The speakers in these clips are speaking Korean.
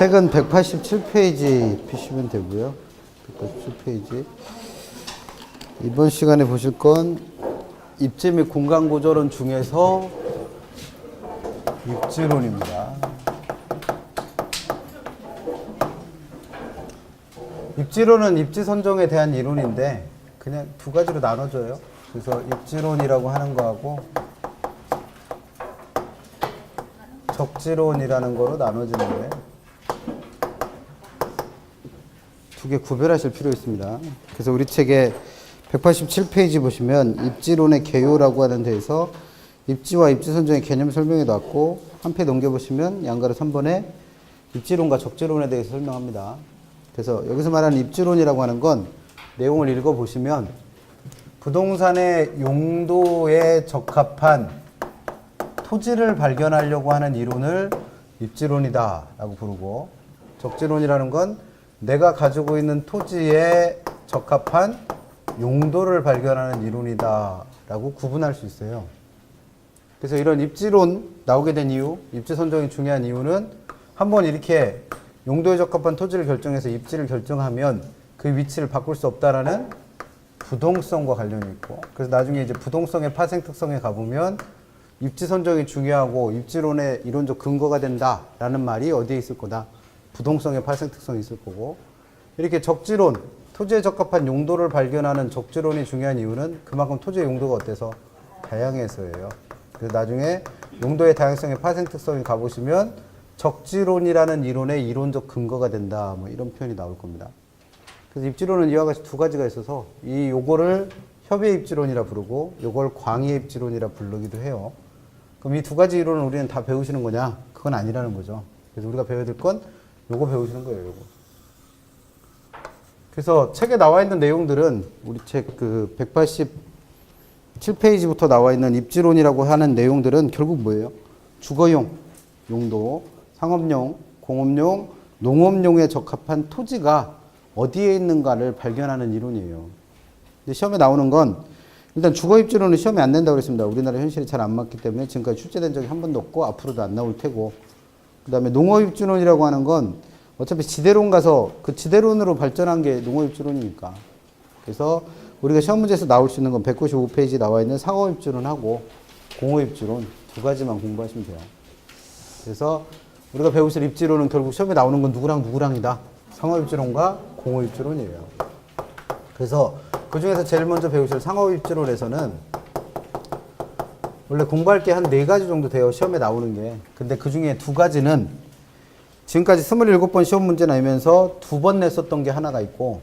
책은 187페이지 피시면 되고요. 187페이지. 이번 시간에 보실 건 입지 및 공간 구조론 중에서 입지론입니다. 입지론은 입지 선정에 대한 이론인데 그냥 두 가지로 나눠져요. 그래서 입지론이라고 하는 거하고 적지론이라는 거로 나눠지는데 두 개 구별하실 필요 있습니다. 그래서 우리 책에 187페이지 보시면 입지론의 개요라고 하는 데에서 입지와 입지 선정의 개념 설명해 놨고 한 페이지 넘겨보시면 양가로 3번에 입지론과 적지론에 대해서 설명합니다. 그래서 여기서 말하는 입지론이라고 하는 건 내용을 읽어보시면 부동산의 용도에 적합한 토지를 발견하려고 하는 이론을 입지론이다 라고 부르고, 적지론이라는 건 내가 가지고 있는 토지에 적합한 용도를 발견하는 이론이다 라고 구분할 수 있어요. 그래서 이런 입지론 나오게 된 이유, 입지 선정이 중요한 이유는 한번 이렇게 용도에 적합한 토지를 결정해서 입지를 결정하면 그 위치를 바꿀 수 없다라는 부동성과 관련이 있고, 그래서 나중에 이제 부동성의 파생 특성에 가보면 입지 선정이 중요하고 입지론의 이론적 근거가 된다라는 말이 어디에 있을 거다? 부동성의 발생 특성이 있을 거고, 이렇게 적지론, 토지에 적합한 용도를 발견하는 적지론이 중요한 이유는 그만큼 토지의 용도가 어때서? 다양해서예요. 그래서 나중에 용도의 다양성의 파생 특성에 가보시면 적지론이라는 이론의 이론적 근거가 된다, 뭐 이런 표현이 나올 겁니다. 그래서 입지론은 이와 같이 두 가지가 있어서 요거를 협의 입지론이라 부르고 요걸 광의 입지론이라 부르기도 해요. 그럼 이 두 가지 이론을 우리는 다 배우시는 거냐? 그건 아니라는 거죠. 그래서 우리가 배워야 될 건 요거 배우시는 거예요, 요거. 그래서 책에 나와 있는 내용들은 우리 책 그 187페이지부터 나와 있는 입지론이라고 하는 내용들은 결국 뭐예요? 주거용, 용도, 상업용, 공업용, 농업용에 적합한 토지가 어디에 있는가를 발견하는 이론이에요. 근데 시험에 나오는 건 일단 주거 입지론은 시험에 안 낸다고 그랬습니다. 우리나라 현실이 잘 안 맞기 때문에 지금까지 출제된 적이 한 번도 없고 앞으로도 안 나올 테고, 그 다음에 농업 입지론이라고 하는 건 어차피 지대론 가서 그 지대론으로 발전한 게 농업 입지론이니까. 그래서 우리가 시험 문제에서 나올 수 있는 건 195페이지 나와 있는 상업 입지론하고 공업 입지론 두 가지만 공부하시면 돼요. 그래서 우리가 배우실 입지론은 결국 시험에 나오는 건 누구랑 누구랑이다. 상업 입지론과 공업 입지론이에요. 그래서 그 중에서 제일 먼저 배우실 상업 입지론에서는 원래 공부할 게 한 4가지 정도 돼요, 시험에 나오는 게. 근데 그 중에 2가지는 지금까지 27번 시험 문제 내면서 2번 냈었던 게 하나가 있고,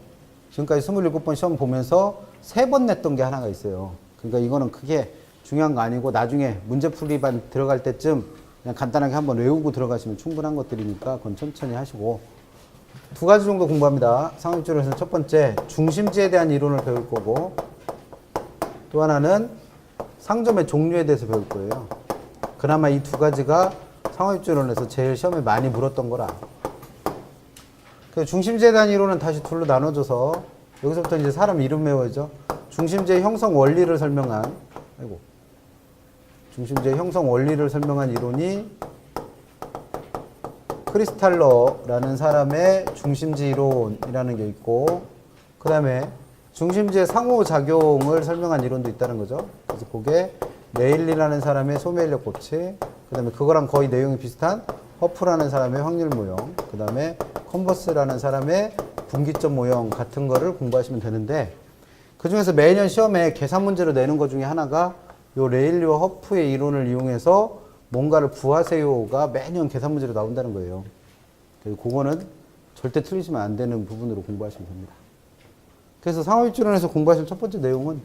지금까지 27번 시험 보면서 3번 냈던 게 하나가 있어요. 그러니까 이거는 크게 중요한 거 아니고 나중에 문제풀이반 들어갈 때쯤 그냥 간단하게 한번 외우고 들어가시면 충분한 것들이니까 그건 천천히 하시고, 2가지 정도 공부합니다. 상업입지론에서 첫 번째 중심지에 대한 이론을 배울 거고, 또 하나는 상점의 종류에 대해서 배울 거예요. 그나마 이 2가지가 상업입지론에서 제일 시험에 많이 물었던 거라. 중심지에 대한 이론은 다시 둘로 나눠져서 여기서부터 이제 사람 이름 외워야죠. 중심지의 형성 원리를 설명한, 중심지의 형성 원리를 설명한 이론이 크리스탈러라는 사람의 중심지 이론이라는 게 있고, 그 다음에 중심지의 상호작용을 설명한 이론도 있다는 거죠. 그래서 그게 레일리라는 사람의 소매인력 법칙, 그 다음에 그거랑 거의 내용이 비슷한 허프라는 사람의 확률 모형, 그 다음에 컨버스라는 사람의 분기점 모형 같은 거를 공부하시면 되는데, 그 중에서 매년 시험에 계산 문제로 내는 것 중에 하나가 요 레일리와 허프의 이론을 이용해서 뭔가를 구하세요가 매년 계산 문제로 나온다는 거예요. 그거는 절대 틀리시면 안 되는 부분으로 공부하시면 됩니다. 그래서 상업입지론에서 공부하실 첫 번째 내용은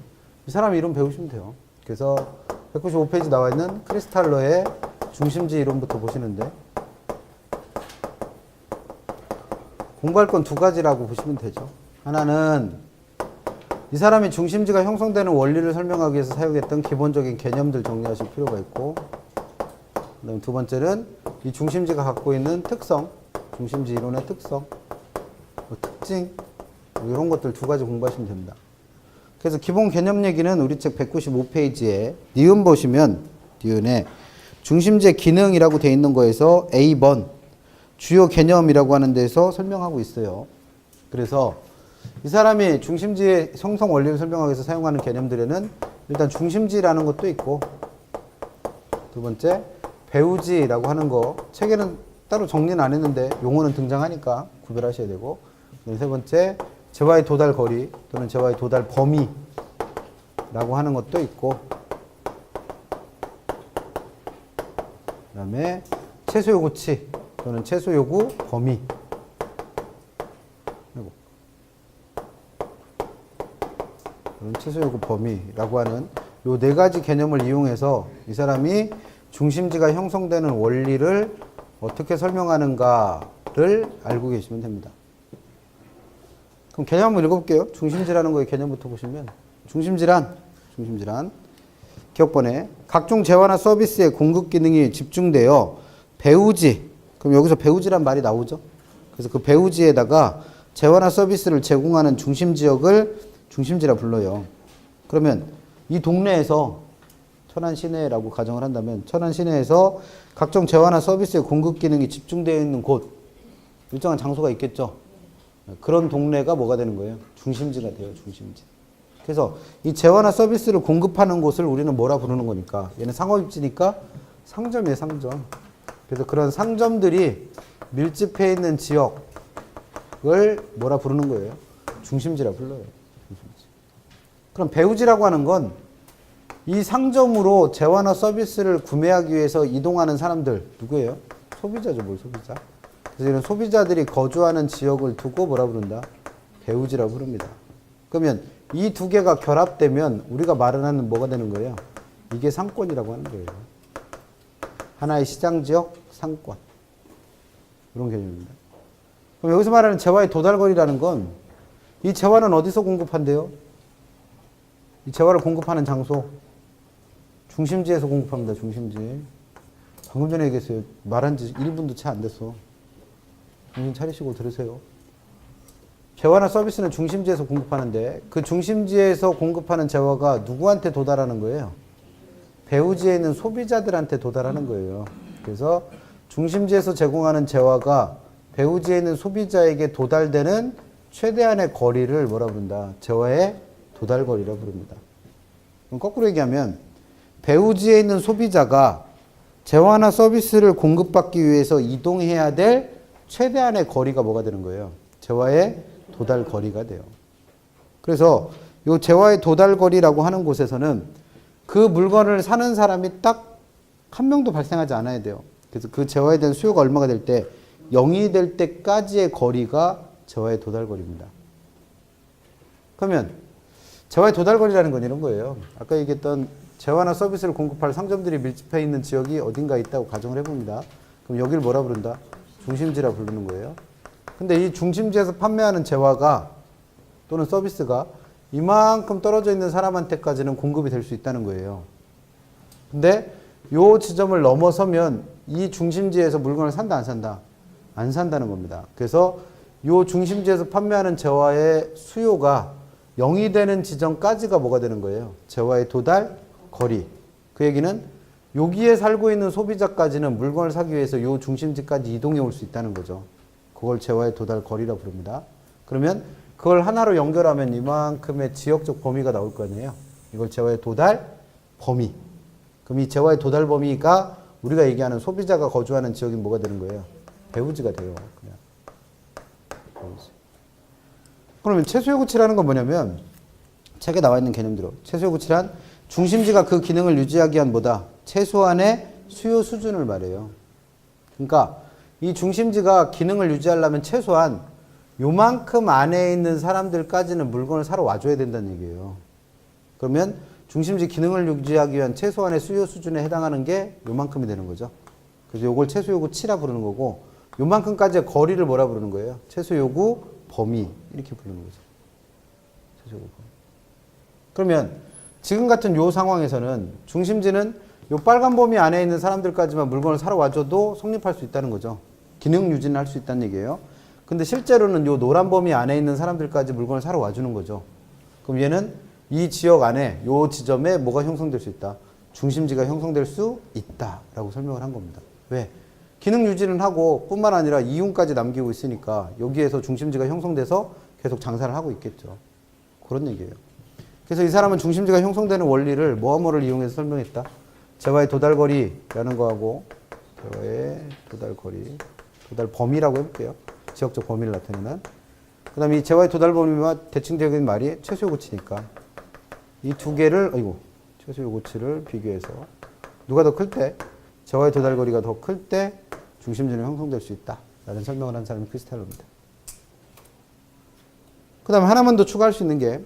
이 사람 이론 배우시면 돼요. 그래서 195페이지 나와 있는 크리스탈러의 중심지 이론부터 보시는데, 공부할 건 2가지라고 보시면 되죠. 하나는 이 사람이 중심지가 형성되는 원리를 설명하기 위해서 사용했던 기본적인 개념들 정리하실 필요가 있고, 그다음 2번째는 이 중심지가 갖고 있는 특성, 중심지 이론의 특성, 특징, 이런 것들 2가지 공부하시면 됩니다. 그래서 기본 개념 얘기는 우리 책 195페이지에 니은 보시면 니은에 중심지의 기능이라고 되어 있는 거에서 A번 주요 개념이라고 하는 데서 설명하고 있어요. 그래서 이 사람이 중심지의 형성 원리를 설명하기 위해서 사용하는 개념들에는 일단 중심지라는 것도 있고, 두 번째 배우지라고 하는 거, 책에는 따로 정리는 안 했는데 용어는 등장하니까 구별하셔야 되고, 세 번째 재화의 도달 거리 또는 재화의 도달 범위라고 하는 것도 있고, 그 다음에 최소 요구치 또는 최소 요구 범위, 최소 요구 범위라고 하는 요 네 가지 개념을 이용해서 이 사람이 중심지가 형성되는 원리를 어떻게 설명하는가를 알고 계시면 됩니다. 그럼 개념 한번 읽어볼게요. 중심지라는 거의 개념부터 보시면, 중심지란 기억번에 각종 재화나 서비스의 공급 기능이 집중되어 배우지, 그럼 여기서 배우지란 말이 나오죠. 그래서 그 배우지에다가 재화나 서비스를 제공하는 중심지역을 중심지라 불러요. 그러면 이 동네에서 천안 시내라고 가정을 한다면 천안 시내에서 각종 재화나 서비스의 공급 기능이 집중되어 있는 곳, 일정한 장소가 있겠죠. 그런 동네가 뭐가 되는 거예요? 중심지가 돼요. 중심지. 그래서 이 재화나 서비스를 공급하는 곳을 우리는 뭐라 부르는 거니까, 얘는 상업입지니까 상점이에요. 상점. 그래서 그런 상점들이 밀집해 있는 지역을 뭐라 부르는 거예요? 중심지라 불러요. 중심지. 그럼 배우지라고 하는 건 이 상점으로 재화나 서비스를 구매하기 위해서 이동하는 사람들 누구예요? 소비자죠. 뭘 소비자. 그래서 이런 소비자들이 거주하는 지역을 두고 뭐라 부른다? 배우지라고 부릅니다. 그러면 이 두 개가 결합되면 우리가 말하는 뭐가 되는 거예요? 이게 상권이라고 하는 거예요. 하나의 시장지역 상권. 이런 개념입니다. 그럼 여기서 말하는 재화의 도달거리라는 건 이 재화는 어디서 공급한대요? 이 재화를 공급하는 장소. 중심지에서 공급합니다. 중심지. 방금 전에 얘기했어요. 말한 지 1분도 채 안 됐어. 정신 차리시고 들으세요. 재화나 서비스는 중심지에서 공급하는데 그 중심지에서 공급하는 재화가 누구한테 도달하는 거예요? 배우지에 있는 소비자들한테 도달하는 거예요. 그래서 중심지에서 제공하는 재화가 배우지에 있는 소비자에게 도달되는 최대한의 거리를 뭐라 부른다? 재화의 도달거리라 부릅니다. 그럼 거꾸로 얘기하면 배우지에 있는 소비자가 재화나 서비스를 공급받기 위해서 이동해야 될 최대한의 거리가 뭐가 되는 거예요? 재화의 도달거리가 돼요. 그래서 이 재화의 도달거리라고 하는 곳에서는 그 물건을 사는 사람이 딱 한 명도 발생하지 않아야 돼요. 그래서 그 재화에 대한 수요가 얼마가 될 때 0이 될 때까지의 거리가 재화의 도달거리입니다. 그러면 재화의 도달거리라는 건 이런 거예요. 아까 얘기했던 재화나 서비스를 공급할 상점들이 밀집해 있는 지역이 어딘가에 있다고 가정을 해봅니다. 그럼 여기를 뭐라 부른다? 중심지라 부르는 거예요. 근데 이 중심지에서 판매하는 재화가 또는 서비스가 이만큼 떨어져 있는 사람한테까지는 공급이 될 수 있다는 거예요. 근데 요 지점을 넘어서면 이 중심지에서 물건을 산다, 안 산다? 안 산다는 겁니다. 그래서 요 중심지에서 판매하는 재화의 수요가 0이 되는 지점까지가 뭐가 되는 거예요? 재화의 도달 거리. 그 얘기는 여기에 살고 있는 소비자까지는 물건을 사기 위해서 요 중심지까지 이동해 올 수 있다는 거죠. 그걸 재화의 도달 거리라고 부릅니다. 그러면 그걸 하나로 연결하면 이만큼의 지역적 범위가 나올 거 아니에요. 이걸 재화의 도달 범위. 그럼 이 재화의 도달 범위가 우리가 얘기하는 소비자가 거주하는 지역이 뭐가 되는 거예요? 배우지가 돼요. 그냥. 배우지. 그러면 최소요구치라는 건 뭐냐면 책에 나와 있는 개념대로 최소요구치란 중심지가 그 기능을 유지하기 위한 뭐다? 최소한의 수요 수준을 말해요. 그러니까 이 중심지가 기능을 유지하려면 최소한 요만큼 안에 있는 사람들까지는 물건을 사러 와줘야 된다는 얘기예요. 그러면 중심지 기능을 유지하기 위한 최소한의 수요 수준에 해당하는 게 요만큼이 되는 거죠. 그래서 요걸 최소요구치라 부르는 거고, 요만큼까지의 거리를 뭐라 부르는 거예요? 최소요구 범위. 이렇게 부르는 거죠. 최소요구 범위. 그러면 지금 같은 요 상황에서는 중심지는 요 빨간 범위 안에 있는 사람들까지만 물건을 사러 와줘도 성립할 수 있다는 거죠. 기능 유지는 할 수 있다는 얘기예요. 근데 실제로는 요 노란 범위 안에 있는 사람들까지 물건을 사러 와주는 거죠. 그럼 얘는 이 지역 안에 요 지점에 뭐가 형성될 수 있다? 중심지가 형성될 수 있다라고 설명을 한 겁니다. 왜? 기능 유지는 하고 뿐만 아니라 이윤까지 남기고 있으니까 여기에서 중심지가 형성돼서 계속 장사를 하고 있겠죠. 그런 얘기예요. 그래서 이 사람은 중심지가 형성되는 원리를 뭐뭐를 이용해서 설명했다. 재화의 도달거리라는 거하고 재화의 도달거리, 도달범위라고 해볼게요. 지역적 범위를 나타내는. 그 다음에 이 재화의 도달범위와 대칭적인 말이 최소 요구치니까 이 두 개를, 최소 요구치를 비교해서 누가 더 클 때, 재화의 도달거리가 더 클 때 중심지는 형성될 수 있다. 라는 설명을 한 사람이 크리스탈로입니다. 그 다음에 하나만 더 추가할 수 있는 게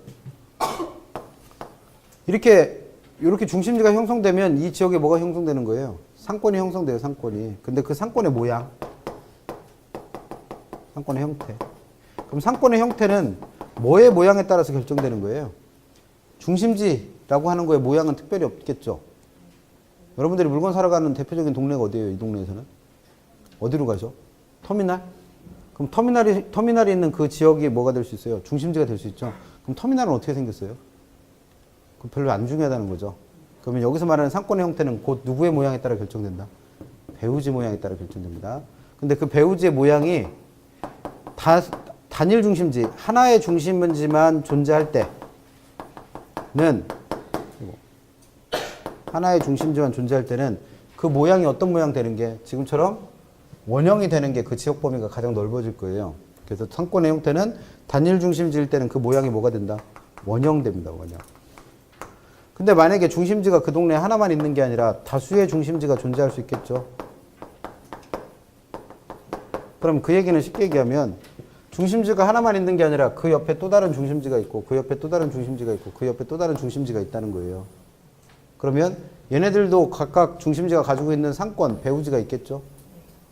이렇게 중심지가 형성되면 이 지역에 뭐가 형성되는 거예요? 상권이 형성돼요, 상권이. 근데 그 상권의 모양, 상권의 형태. 그럼 상권의 형태는 뭐의 모양에 따라서 결정되는 거예요? 중심지라고 하는 거의 모양은 특별히 없겠죠. 여러분들이 물건 사러 가는 대표적인 동네가 어디예요? 이 동네에서는? 어디로 가죠? 터미널? 그럼 터미널이 있는 그 지역이 뭐가 될 수 있어요? 중심지가 될 수 있죠. 그럼 터미널은 어떻게 생겼어요? 그럼 별로 안 중요하다는 거죠. 그러면 여기서 말하는 상권의 형태는 곧 누구의 모양에 따라 결정된다? 배우지 모양에 따라 결정됩니다. 근데 그 배우지의 모양이 단일 중심지, 하나의 중심지만 존재할 때는, 하나의 중심지만 존재할 때는 그 모양이 어떤 모양 되는 게 지금처럼 원형이 되는 게 그 지역 범위가 가장 넓어질 거예요. 그래서 상권의 형태는 단일 중심지일 때는 그 모양이 뭐가 된다? 원형됩니다, 원형. 근데 만약에 중심지가 그 동네에 하나만 있는 게 아니라 다수의 중심지가 존재할 수 있겠죠. 그럼 그 얘기는 쉽게 얘기하면 중심지가 하나만 있는 게 아니라 그 옆에 또 다른 중심지가 있고 그 옆에 또 다른 중심지가 있고 그 옆에 또 다른 중심지가 있다는 거예요. 그러면 얘네들도 각각 중심지가 가지고 있는 상권, 배우지가 있겠죠.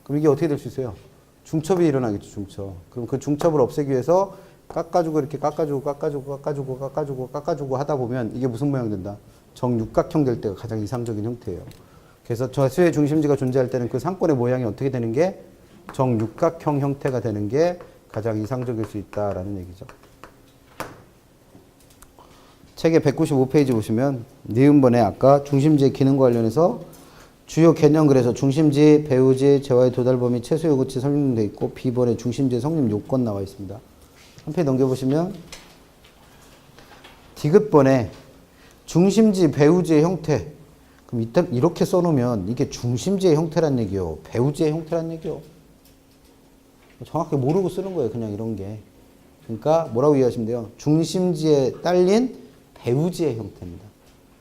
그럼 이게 어떻게 될 수 있어요? 중첩이 일어나겠죠, 중첩. 그럼 그 중첩을 없애기 위해서 깎아주고 이렇게 깎아주고 하다 보면 이게 무슨 모양 된다? 정육각형 될 때가 가장 이상적인 형태예요. 그래서 다수의 중심지가 존재할 때는 그 상권의 모양이 어떻게 되는 게 정육각형 형태가 되는 게 가장 이상적일 수 있다라는 얘기죠. 책의 195페이지 보시면 니은번에 아까 중심지의 기능과 관련해서 주요 개념 그래서 중심지, 배우지, 재화의 도달범위, 최소 요구치 설명되어 있고 B번에 중심지의 성립 요건 나와 있습니다. 한 페이지 넘겨보시면 디귿번에 중심지, 배우지의 형태. 그럼 이때 이렇게 써놓으면 이게 중심지의 형태란 얘기요, 배우지의 형태란 얘기요. 정확히 모르고 쓰는 거예요, 그냥 이런 게. 그러니까 뭐라고 이해하시면 돼요? 중심지에 딸린 배우지의 형태입니다.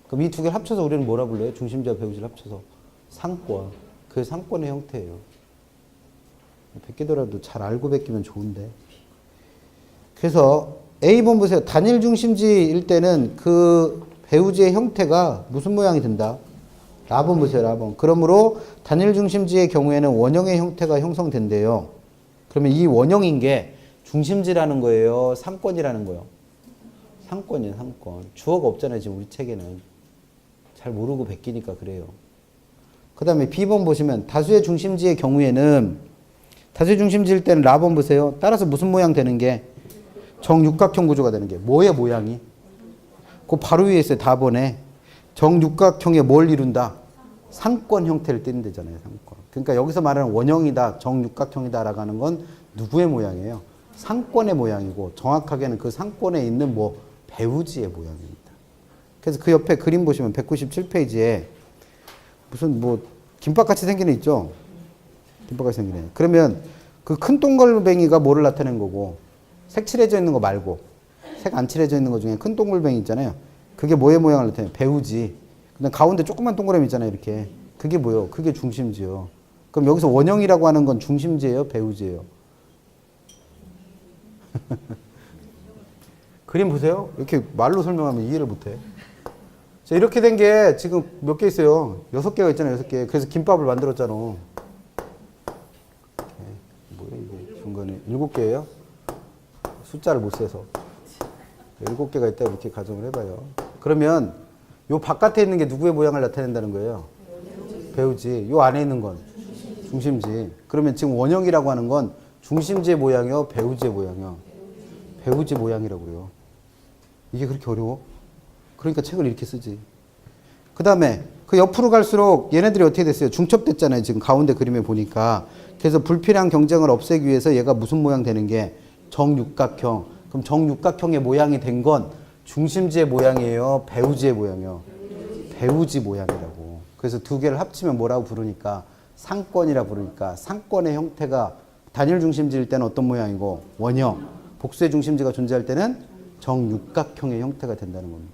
그럼 이 두 개를 합쳐서 우리는 뭐라 불러요? 중심지와 배우지를 합쳐서 상권. 그게 상권의 형태예요. 베끼더라도 잘 알고 베끼면 좋은데. 그래서 A번 보세요. 단일 중심지일 때는 그 배우지의 형태가 무슨 모양이 된다? 라번 보세요. 라번. 그러므로 단일 중심지의 경우에는 원형의 형태가 형성된대요. 그러면 이 원형인 게 중심지라는 거예요? 상권이라는 거예요? 상권이에요, 상권. 주어가 없잖아요, 지금 우리 책에는. 잘 모르고 베끼니까 그래요. 그 다음에 B번 보시면 다수의 중심지의 경우에는, 다수의 중심지일 때는 라번 보세요. 따라서 무슨 모양 되는 게? 정육각형 구조가 되는 게. 뭐의 모양이? 그 바로 위에 있어요, 다번에. 정육각형에 뭘 이룬다? 상권 형태를 띠는 데잖아요, 상권. 그러니까 여기서 말하는 원형이다, 정육각형이다 라고 하는 건 누구의 모양이에요? 상권의 모양이고, 정확하게는 그 상권에 있는 배우지의 모양입니다. 그래서 그 옆에 그림 보시면 197페이지에 무슨 김밥같이 생긴 애 있죠? 김밥같이 생긴 애. 그러면 그 큰 동글뱅이가 뭐를 나타낸 거고, 색칠해져 있는 거 말고 색 안 칠해져 있는 거 중에 큰 동글뱅이 있잖아요. 그게 뭐의 모양을 나타내요? 배우지. 근데 가운데 조그만 동그라미 있잖아요, 이렇게. 그게 뭐예요? 그게 중심지요. 그럼 여기서 원형이라고 하는 건 중심지예요, 배우지예요? 그림 보세요. 이렇게 말로 설명하면 이해를 못해. 자, 이렇게 된 게 지금 몇 개 있어요? 6개가 있잖아요, 6개. 그래서 김밥을 만들었잖아. 뭐야, 이게 중간에 7개예요? 숫자를 못 세서. 7개가 있다 이렇게 가정을 해봐요. 그러면 요 바깥에 있는 게 누구의 모양을 나타낸다는 거예요? 배우지. 요 안에 있는 건 중심지. 그러면 지금 원형이라고 하는 건 중심지의 모양이요, 배우지의 모양이요? 배우지 모양이라고 그래요. 이게 그렇게 어려워? 그러니까 책을 이렇게 쓰지. 그 다음에 그 옆으로 갈수록 얘네들이 어떻게 됐어요? 중첩됐잖아요. 지금 가운데 그림에 보니까. 그래서 불필요한 경쟁을 없애기 위해서 얘가 무슨 모양 되는 게 정육각형. 그럼 정육각형의 모양이 된 건 중심지의 모양이에요? 배우지의 모양이요? 배우지 모양이라고. 그래서 두 개를 합치면 뭐라고 부르니까 상권이라 부르니까 상권의 형태가 단일 중심지일 때는 어떤 모양이고 원형, 복수의 중심지가 존재할 때는 정육각형의 형태가 된다는 겁니다.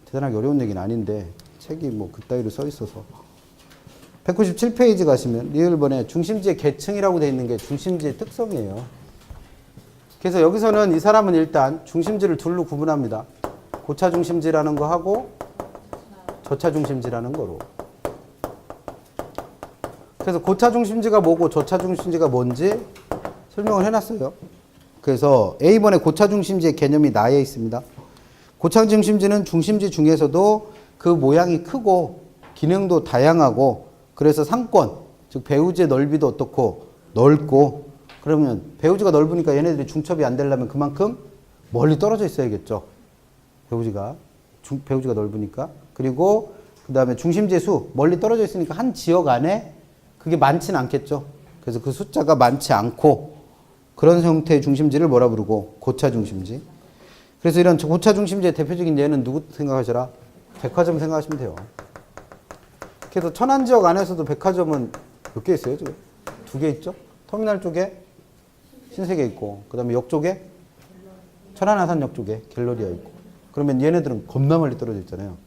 대단하게 어려운 얘기는 아닌데 책이 뭐 그따위로 써 있어서 197페이지 가시면 리을번에 중심지의 계층이라고 되어 있는 게 중심지의 특성이에요. 그래서 여기서는 이 사람은 일단 중심지를 둘로 구분합니다. 고차 중심지라는 거 하고 저차 중심지라는 거로. 그래서 고차 중심지가 뭐고 저차 중심지가 뭔지 설명을 해놨어요. 그래서 A번에 고차 중심지의 개념이 나에 있습니다. 고차 중심지는 중심지 중에서도 그 모양이 크고 기능도 다양하고 그래서 상권, 즉 배우지의 넓이도 어떻고 넓고 그러면 배우지가 넓으니까 얘네들이 중첩이 안 되려면 그만큼 멀리 떨어져 있어야겠죠. 배우지가 넓으니까. 그리고 그 다음에 중심지의 수, 멀리 떨어져 있으니까 한 지역 안에 그게 많지는 않겠죠. 그래서 그 숫자가 많지 않고 그런 형태의 중심지를 뭐라 부르고 고차 중심지. 그래서 이런 고차 중심지의 대표적인 예는 누구 생각하셔라? 백화점 생각하시면 돼요. 그래서 천안지역 안에서도 백화점은 몇 개 있어요 지금? 2개 있죠? 터미널 쪽에 신세계 있고 그 다음에 역 쪽에 천안아산역 쪽에 갤러리아 있고 그러면 얘네들은 겁나 멀리 떨어져 있잖아요.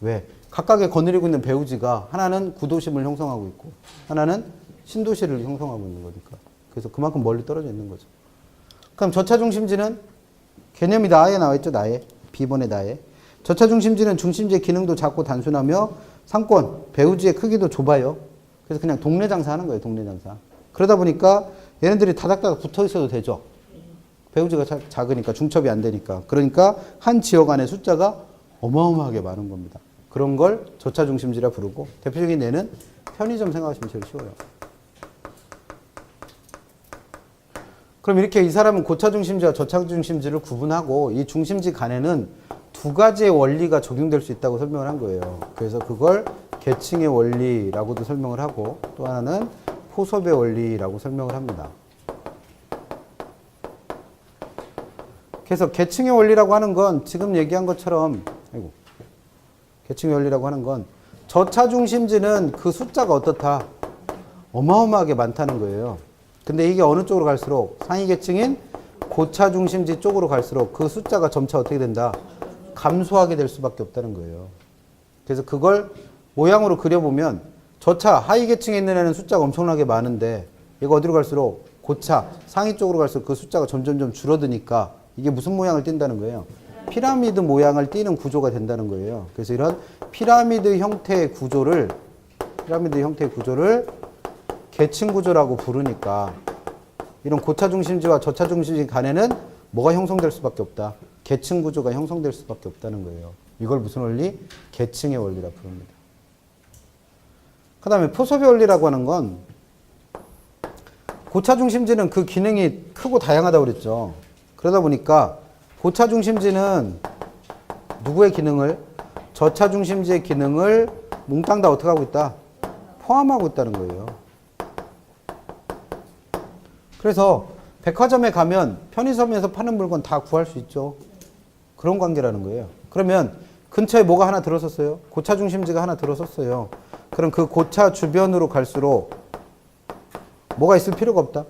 왜? 각각의 거느리고 있는 배우지가 하나는 구도심을 형성하고 있고 하나는 신도시를 형성하고 있는 거니까. 그래서 그만큼 멀리 떨어져 있는 거죠. 그럼 저차 중심지는 개념이 나에 나와 있죠. 나에. B번의 나에. 저차 중심지는 중심지의 기능도 작고 단순하며 상권, 배우지의 크기도 좁아요. 그래서 그냥 동네 장사하는 거예요. 동네 장사. 그러다 보니까 얘네들이 다닥다닥 붙어 있어도 되죠. 배우지가 작으니까 중첩이 안 되니까. 그러니까 한 지역 안에 숫자가 어마어마하게 많은 겁니다. 그런 걸 저차 중심지라 부르고 대표적인 예는 편의점 생각하시면 제일 쉬워요. 그럼 이렇게 이 사람은 고차 중심지와 저차 중심지를 구분하고 이 중심지 간에는 두 가지의 원리가 적용될 수 있다고 설명을 한 거예요. 그래서 그걸 계층의 원리라고도 설명을 하고 또 하나는 포섭의 원리라고 설명을 합니다. 그래서 계층의 원리라고 하는 건 지금 얘기한 것처럼 계층의 원리라고 하는 건 저차 중심지는 그 숫자가 어떻다? 어마어마하게 많다는 거예요. 근데 이게 어느 쪽으로 갈수록 상위 계층인 고차 중심지 쪽으로 갈수록 그 숫자가 점차 어떻게 된다? 감소하게 될 수밖에 없다는 거예요. 그래서 그걸 모양으로 그려보면 저차 하위 계층에 있는 애는 숫자가 엄청나게 많은데 얘가 어디로 갈수록 고차 상위 쪽으로 갈수록 그 숫자가 점점점 줄어드니까 이게 무슨 모양을 띈다는 거예요? 피라미드 모양을 띠는 구조가 된다는 거예요. 그래서 이런 피라미드 형태의 구조를 계층 구조라고 부르니까 이런 고차 중심지와 저차 중심지 간에는 뭐가 형성될 수밖에 없다? 계층 구조가 형성될 수밖에 없다는 거예요. 이걸 무슨 원리? 계층의 원리라 부릅니다. 그 다음에 포섭의 원리라고 하는 건 고차 중심지는 그 기능이 크고 다양하다고 그랬죠. 그러다 보니까 고차 중심지는 누구의 기능을? 저차 중심지의 기능을 몽땅 다 어떻게 하고 있다? 포함하고 있다는 거예요. 그래서 백화점에 가면 편의점에서 파는 물건 다 구할 수 있죠. 그런 관계라는 거예요. 그러면 근처에 뭐가 하나 들어섰어요? 고차 중심지가 하나 들어섰어요. 그럼 그 고차 주변으로 갈수록 뭐가 있을 필요가 없다?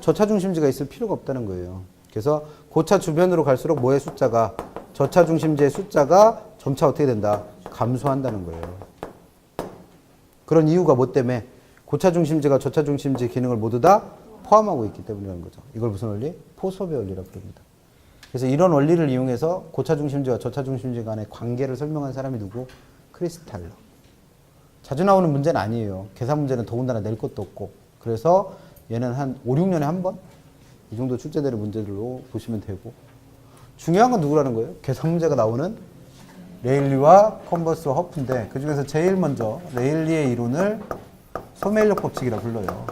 저차 중심지가 있을 필요가 없다는 거예요. 그래서 고차 주변으로 갈수록 뭐의 숫자가? 저차 중심지의 숫자가 점차 어떻게 된다? 감소한다는 거예요. 그런 이유가 뭐 때문에? 고차 중심지가 저차 중심지의 기능을 모두 다 포함하고 있기 때문이라는 거죠. 이걸 무슨 원리? 포섭의 원리라고 부릅니다. 그래서 이런 원리를 이용해서 고차 중심지와 저차 중심지 간의 관계를 설명한 사람이 누구? 크리스탈러. 자주 나오는 문제는 아니에요. 계산 문제는 더군다나 낼 것도 없고. 그래서 얘는 한 5, 6년에 한 번? 이 정도 출제되는 문제들로 보시면 되고. 중요한 건 누구라는 거예요? 계산 문제가 나오는 레일리와 컨버스와 허프인데 그 중에서 제일 먼저 레일리의 이론을 소매인력 법칙이라 불러요.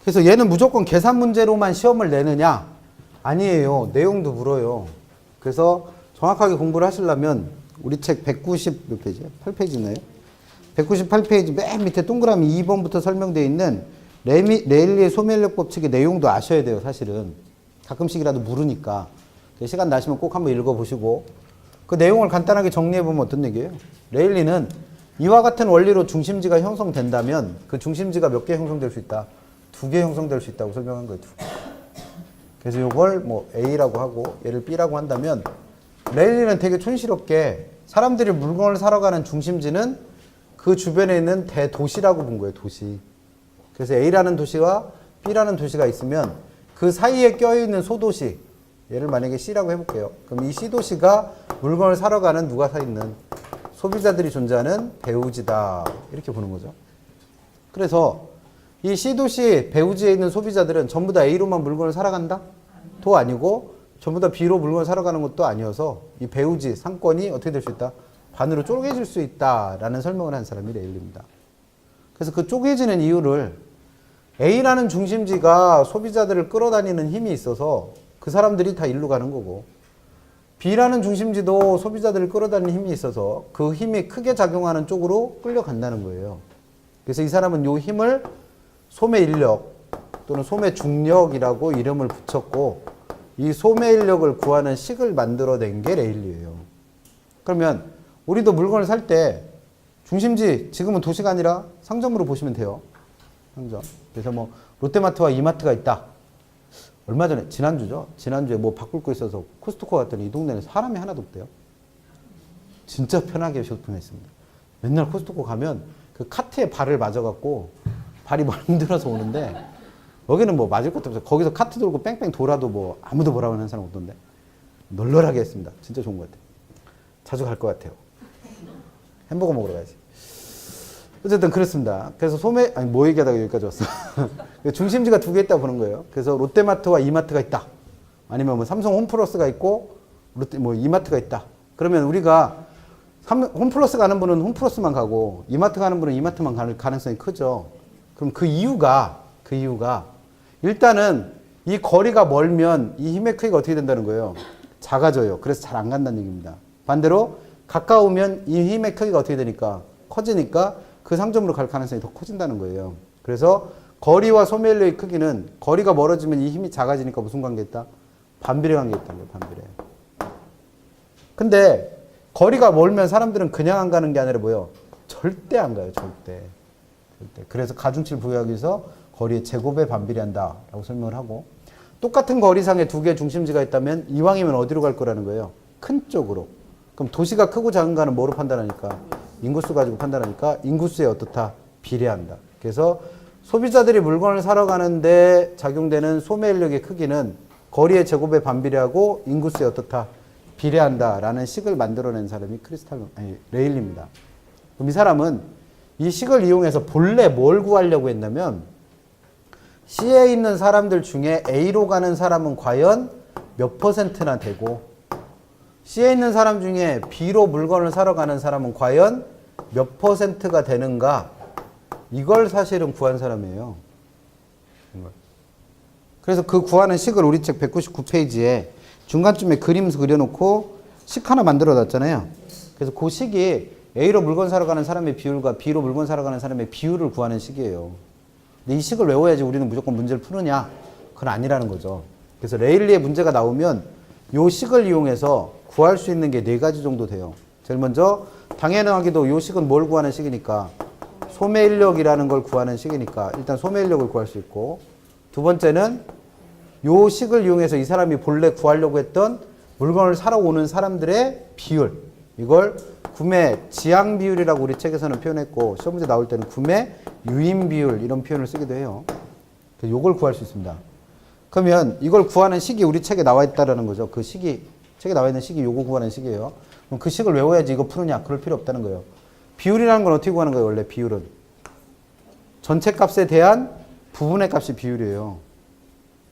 그래서 얘는 무조건 계산 문제로만 시험을 내느냐? 아니에요. 내용도 물어요. 그래서 정확하게 공부를 하시려면 우리 책 190 몇 페이지야? 8페이지네요. 198페이지 맨 밑에 동그라미 2번부터 설명되어 있는 레일리의 소멸력 법칙의 내용도 아셔야 돼요, 사실은. 가끔씩이라도 물으니까. 시간 나시면 꼭 한번 읽어보시고 그 내용을 간단하게 정리해보면 어떤 얘기예요? 레일리는 이와 같은 원리로 중심지가 형성된다면 그 중심지가 몇 개 형성될 수 있다? 2개 형성될 수 있다고 설명한 거예요. 2개. 그래서 이걸 뭐 A라고 하고 얘를 B라고 한다면 레일리는 되게 촌스럽게 사람들이 물건을 사러 가는 중심지는 그 주변에 있는 대도시라고 본 거예요. 도시. 그래서 A라는 도시와 B라는 도시가 있으면 그 사이에 껴있는 소도시, 얘를 만약에 C라고 해볼게요. 그럼 이 C도시가 물건을 사러 가는 누가 사 있는 소비자들이 존재하는 배후지다, 이렇게 보는 거죠. 그래서 이 C도시 배후지에 있는 소비자들은 전부 다 A로만 물건을 사러 간다? 도 아니고 전부 다 B로 물건을 사러 가는 것도 아니어서 이 배후지 상권이 어떻게 될 수 있다? 반으로 쪼개질 수 있다라는 설명을 한 사람이 레일리입니다. 그래서 그 쪼개지는 이유를 A라는 중심지가 소비자들을 끌어다니는 힘이 있어서 그 사람들이 다 일로 가는 거고, B라는 중심지도 소비자들을 끌어다니는 힘이 있어서 그 힘이 크게 작용하는 쪽으로 끌려간다는 거예요. 그래서 이 사람은 이 힘을 소매인력 또는 소매중력이라고 이름을 붙였고, 이 소매인력을 구하는 식을 만들어낸 게 레일리예요. 그러면 우리도 물건을 살 때 중심지, 지금은 도시가 아니라 상점으로 보시면 돼요. 상점. 그래서 뭐 롯데마트와 이마트가 있다. 얼마 전에, 지난주죠. 지난주에 뭐 바꿀 거 있어서 코스트코 갔더니 이 동네는 사람이 하나도 없대요. 진짜 편하게 쇼핑했습니다. 맨날 코스트코 가면 그 카트에 발을 맞아갖고 발이 막 힘들어서 오는데, 여기는 뭐 맞을 것도 없어요. 거기서 카트 돌고 뺑뺑 돌아도 뭐 아무도 뭐라고 하는 사람 없던데. 널널하게 했습니다. 진짜 좋은 것 같아요. 자주 갈 것 같아요. 햄버거 먹으러 가야지. 어쨌든 그렇습니다. 그래서 뭐 얘기하다가 여기까지 왔어. 중심지가 2개 있다고 보는 거예요. 그래서 롯데마트와 이마트가 있다. 아니면 뭐 삼성 홈플러스가 있고 이마트가 있다. 그러면 우리가 홈플러스 가는 분은 홈플러스만 가고 이마트 가는 분은 이마트만 갈 가능성이 크죠. 그럼 그 이유가 일단은 이 거리가 멀면 이 힘의 크기가 어떻게 된다는 거예요? 작아져요. 그래서 잘 안 간다는 얘기입니다. 반대로 가까우면 이 힘의 크기가 어떻게 되니까? 커지니까 그 상점으로 갈 가능성이 더 커진다는 거예요. 그래서 거리와 소매인력의 크기는, 거리가 멀어지면 이 힘이 작아지니까 무슨 관계 있다? 반비례 관계 있다는 거예요. 반비례. 근데 거리가 멀면 사람들은 그냥 안 가는 게 아니라 뭐예요? 절대 안 가요. 절대. 그래서 가중치를 부여하기 위해서 거리의 제곱에 반비례한다라고 설명을 하고, 똑같은 거리상에 2개의 중심지가 있다면 이왕이면 어디로 갈 거라는 거예요? 큰 쪽으로. 그럼 도시가 크고 작은가는 뭐로 판단하니까? 인구수 가지고 판단하니까 인구수에 어떻다? 비례한다. 그래서 소비자들이 물건을 사러 가는데 작용되는 소매인력의 크기는 거리의 제곱에 반비례하고 인구수에 어떻다? 비례한다라는 식을 만들어낸 사람이 레일리입니다. 그럼 이 사람은 이 식을 이용해서 본래 뭘 구하려고 했냐면, C에 있는 사람들 중에 A로 가는 사람은 과연 몇 %나 되고, C에 있는 사람 중에 B로 물건을 사러 가는 사람은 과연 몇 %가 되는가, 이걸 사실은 구한 사람이에요. 그래서 그 구하는 식을 우리 책 199페이지에 중간쯤에 그림 그려놓고 식 하나 만들어 놨잖아요. 그래서 그 식이 A로 물건 사러 가는 사람의 비율과 B로 물건 사러 가는 사람의 비율을 구하는 식이에요. 근데 이 식을 외워야지 우리는 무조건 문제를 푸느냐? 그건 아니라는 거죠. 그래서 레일리의 문제가 나오면 이 식을 이용해서 구할 수 있는 게 4가지 정도 돼요. 제일 먼저 당연하게도 이 식은 뭘 구하는 식이니까? 소매인력이라는 걸 구하는 식이니까 일단 소매인력을 구할 수 있고, 두 번째는 이 식을 이용해서 이 사람이 본래 구하려고 했던 물건을 사러 오는 사람들의 비율, 이걸 구매 지향 비율이라고 우리 책에서는 표현했고, 시험 문제 나올 때는 구매 유인 비율 이런 표현을 쓰기도 해요. 그래서 이걸 구할 수 있습니다. 그러면 이걸 구하는 식이 우리 책에 나와 있다라는 거죠. 그 식이, 책에 나와 있는 식이 요거 구하는 식이에요. 그럼 그 식을 외워야지 이거 푸느냐? 그럴 필요 없다는 거예요. 비율이라는 건 어떻게 구하는 거예요? 원래 비율은 전체 값에 대한 부분의 값이 비율이에요.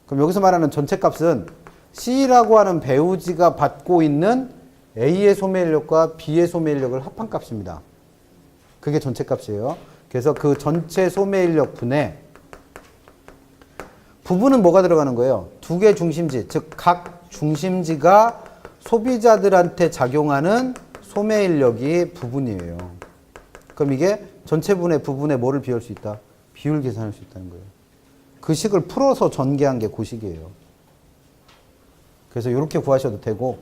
그럼 여기서 말하는 전체 값은 C라고 하는 배우지가 받고 있는 A의 소매인력과 B의 소매인력을 합한 값입니다. 그게 전체 값이에요. 그래서 그 전체 소매인력 분에 부분은 뭐가 들어가는 거예요? 2개 중심지, 즉 각 중심지가 소비자들한테 작용하는 소매 인력이 부분이에요. 그럼 이게 전체 부분에 뭐를 비할 수 있다? 비율 계산할 수 있다는 거예요. 그 식을 풀어서 전개한 게 그 식이에요. 그래서 이렇게 구하셔도 되고,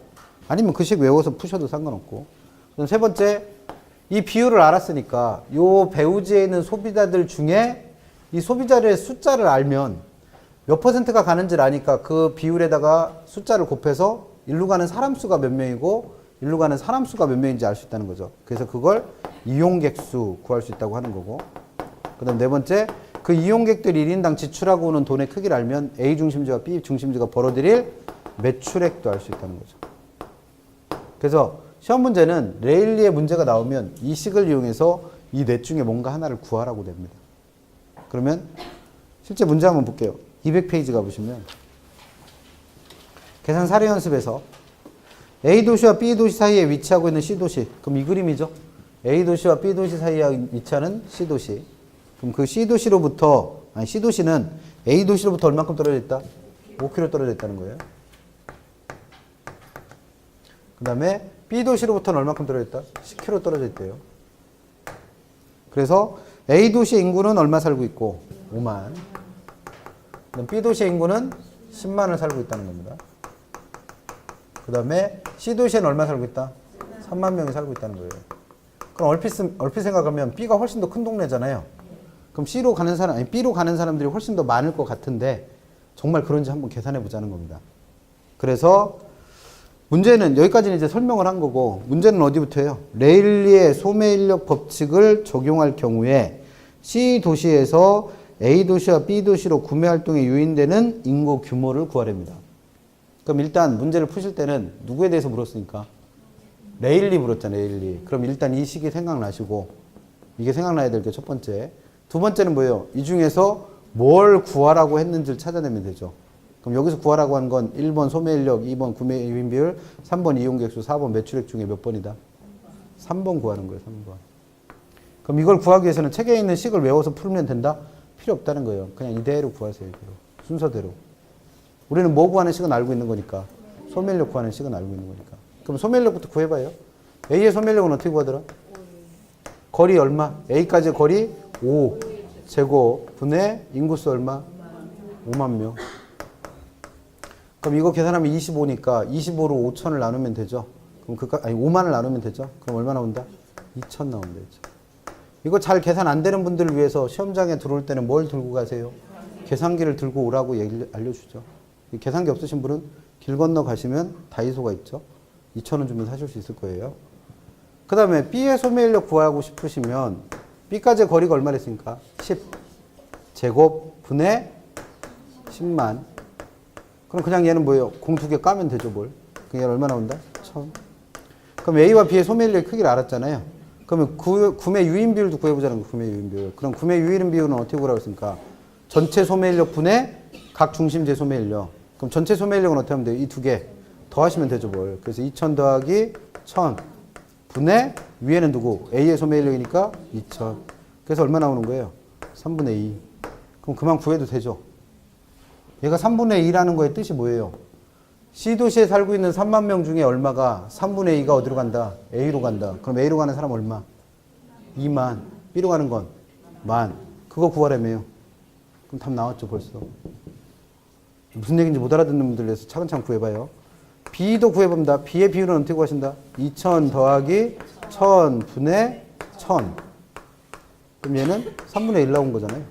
아니면 그 식 외워서 푸셔도 상관없고. 그럼 세 번째, 이 비율을 알았으니까 요 배우지에 있는 소비자들 중에 이 소비자의 숫자를 알면 몇 퍼센트가 가는지를 아니까 그 비율에다가 숫자를 곱해서 일로 가는 사람 수가 몇 명이고 일로 가는 사람 수가 몇 명인지 알 수 있다는 거죠. 그래서 그걸 이용객 수 구할 수 있다고 하는 거고. 그 다음 네 번째, 그 이용객들이 1인당 지출하고 오는 돈의 크기를 알면 A 중심지와 B 중심지가 벌어들일 매출액도 알 수 있다는 거죠. 그래서 시험 문제는 레일리의 문제가 나오면 이 식을 이용해서 이 넷 중에 뭔가 하나를 구하라고 됩니다. 그러면 실제 문제 한번 볼게요. 200페이지 가보시면 계산 사례 연습에서 A도시와 B도시 사이에 위치하고 있는 C도시, 그럼 이 그림이죠. A도시와 B도시 사이에 위치하는 C도시. 그럼 그 C도시는 A도시로부터 얼마큼 떨어져 있다? 5km 떨어져 있다는 거예요. 그 다음에 B도시로부터는 얼마큼 떨어져 있다? 10km 떨어져 있대요. 그래서 A도시의 인구는 얼마 살고 있고? 5만. 그럼 B도시의 인구는 10만을 살고 있다는 겁니다. 그 다음에 C도시에는 얼마 살고 있다? 3만 명이 살고 있다는 거예요. 그럼 얼핏 생각하면 B가 훨씬 더 큰 동네잖아요. 그럼 B로 가는 사람들이 훨씬 더 많을 것 같은데 정말 그런지 한번 계산해 보자는 겁니다. 그래서 문제는 여기까지는 이제 설명을 한 거고, 문제는 어디부터예요? 레일리의 소매인력 법칙을 적용할 경우에 C도시에서 A도시와 B도시로 구매 활동에 유인되는 인구 규모를 구하랍니다. 그럼 일단 문제를 푸실 때는 누구에 대해서 물었으니까? 레일리 물었잖아요, 레일리. 그럼 일단 이 식이 생각나시고, 이게 생각나야 될 게 첫 번째. 두 번째는 뭐예요? 이 중에서 뭘 구하라고 했는지를 찾아내면 되죠. 그럼 여기서 구하라고 한 건 1번 소매인력, 2번 구매 유인 비율, 3번 이용객수, 4번 매출액 중에 몇 번이다? 3번 구하는 거예요, 3번. 그럼 이걸 구하기 위해서는 책에 있는 식을 외워서 풀면 된다? 필요 없다는 거예요. 그냥 이대로 구하세요, 이대로. 순서대로. 우리는 뭐 구하는 식은 알고 있는 거니까. 소매인력 구하는 식은 알고 있는 거니까. 그럼 소매인력부터 구해봐요. A의 소매인력은 어떻게 구하더라? 거리 얼마? A까지 거리 5 제곱 분의 인구수 얼마? 5만 명. 그럼 이거 계산하면 25니까 25로 5천을 나누면 되죠. 그럼 5만을 나누면 되죠. 그럼 얼마 나온다? 2천 나오면 되죠. 이거 잘 계산 안 되는 분들을 위해서 시험장에 들어올 때는 뭘 들고 가세요? 계산기를 들고 오라고 알려주죠. 계산기 없으신 분은 길 건너 가시면 다이소가 있죠. 2,000원 주면 사실 수 있을 거예요. 그 다음에 B의 소매인력 구하고 싶으시면 B까지의 거리가 얼마랬습니까? 10 제곱 분의 10만. 그럼 그냥 얘는 뭐예요? 공 두 개 까면 되죠, 뭘. 그럼 얘는 얼마 나온다? 1000. 그럼 A와 B의 소매인력의 크기를 알았잖아요. 그러면 구매 유인 비율도 구해보자는 거예요, 구매 유인 비율. 그럼 구매 유인 비율은 어떻게 구하라고 했습니까? 전체 소매인력 분의 각 중심지의 소매인력. 그럼 전체 소매인력은 어떻게 하면 돼요? 이 두 개 더하시면 되죠, 뭘. 그래서 2000 더하기 1000 분의 위에는 누구? A의 소매인력이니까 2000. 그래서 얼마 나오는 거예요? 3분의 2. 그럼 그만 구해도 되죠. 얘가 3분의 2라는 거의 뜻이 뭐예요? C도시에 살고 있는 3만 명 중에 얼마가 3분의 2가 어디로 간다? A로 간다. 그럼 A로 가는 사람 얼마? 2만. B로 가는 건? 만. 그거 구하라며요. 그럼 답 나왔죠, 벌써. 무슨 얘기인지 못 알아듣는 분들 위해서 차근차근 구해봐요. B도 구해봅니다. B의 비율은 어떻게 구하신다? 2000 더하기 1000 분의 1000. 그럼 얘는 3분의 1 나온 거잖아요.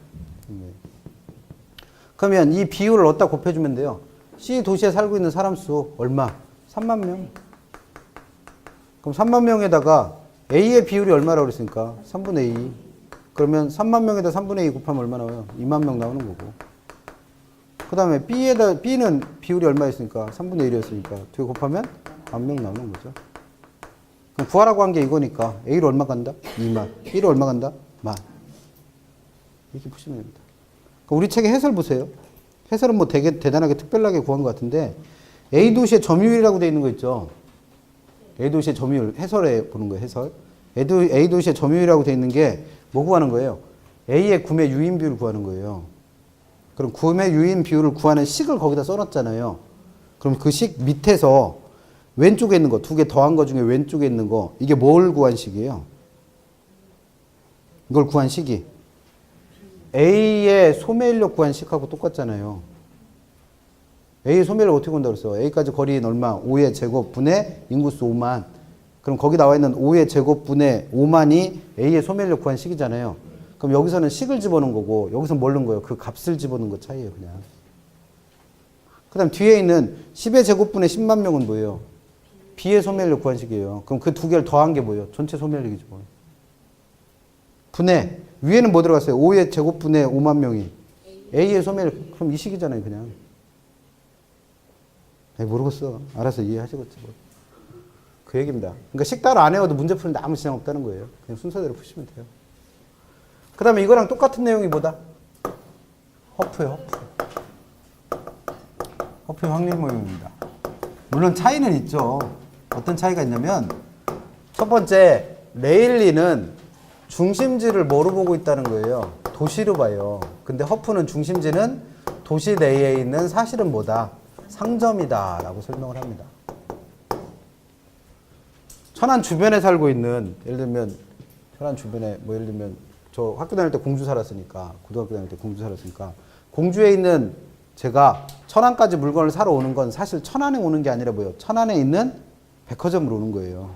그러면 이 비율을 어디다 곱해주면 돼요? C 도시에 살고 있는 사람 수 얼마? 3만 명. 그럼 3만 명에다가 A의 비율이 얼마라고 그랬으니까? 3분의 2. 그러면 3만 명에다 3분의 2 곱하면 얼마 나와요? 2만 명 나오는 거고. 그 다음에 B는 비율이 얼마였으니까? 3분의 1이었으니까. 두 개 곱하면 10,000명 나오는 거죠. 그럼 구하라고 한 게 이거니까 A로 얼마 간다? 2만. B로 얼마 간다? 만. 이렇게 푸시면 됩니다. 우리 책의 해설 보세요. 해설은 뭐 되게 대단하게 특별하게 구한 것 같은데 A도시의 점유율이라고 되어 있는 거 있죠. A도시의 점유율. 해설에 보는 거예요. 해설. A도시의 점유율이라고 되어 있는 게 뭐 구하는 거예요? A의 구매 유인 비율을 구하는 거예요. 그럼 구매 유인 비율을 구하는 식을 거기다 써놨잖아요. 그럼 그 식 밑에서 왼쪽에 있는 거, 두 개 더한 거 중에 왼쪽에 있는 거, 이게 뭘 구한 식이에요? 이걸 구한 식이 A의 소매인력 구한 식하고 똑같잖아요. A의 소매를 어떻게 구한다고 그랬어? A까지 거리는 얼마? 5의 제곱분의 인구수 5만. 그럼 거기 나와 있는 5의 제곱분의 5만이 A의 소매인력 구한 식이잖아요. 그럼 여기서는 식을 집어넣은 거고 여기서 뭘 넣은 거예요? 그 값을 집어넣은 거 차이예요, 그냥. 그 다음 뒤에 있는 10의 제곱분의 10만 명은 뭐예요? B의 소매인력 구한 식이에요. 그럼 그 두 개를 더한 게 뭐예요? 전체 소매인력이죠. 뭐. 분의 위에는 뭐 들어갔어요? 5의 제곱분의 5만 명이 A의 소매인력. 그럼 이 식이잖아요, 그냥. 모르겠어. 알아서 이해하시겠지. 뭐. 그 얘기입니다. 그러니까 식 따로 안 해도 문제 푸는데 아무 지장 없다는 거예요. 그냥 순서대로 푸시면 돼요. 그 다음에 이거랑 똑같은 내용이 뭐다? 허프예요, 허프. 허프의 확률 모형입니다. 물론 차이는 있죠. 어떤 차이가 있냐면 첫 번째, 레일리는 중심지를 뭐로 보고 있다는 거예요? 도시로 봐요. 근데 허프는 중심지는 도시 내에 있는 사실은 뭐다? 상점이다 라고 설명을 합니다. 천안 주변에 살고 있는, 예를 들면 천안 주변에 뭐 예를 들면 저 학교 다닐 때 공주 살았으니까, 고등학교 다닐 때 공주 살았으니까 공주에 있는 제가 천안까지 물건을 사러 오는 건 사실 천안에 오는 게 아니라 뭐예요? 천안에 있는 백화점으로 오는 거예요.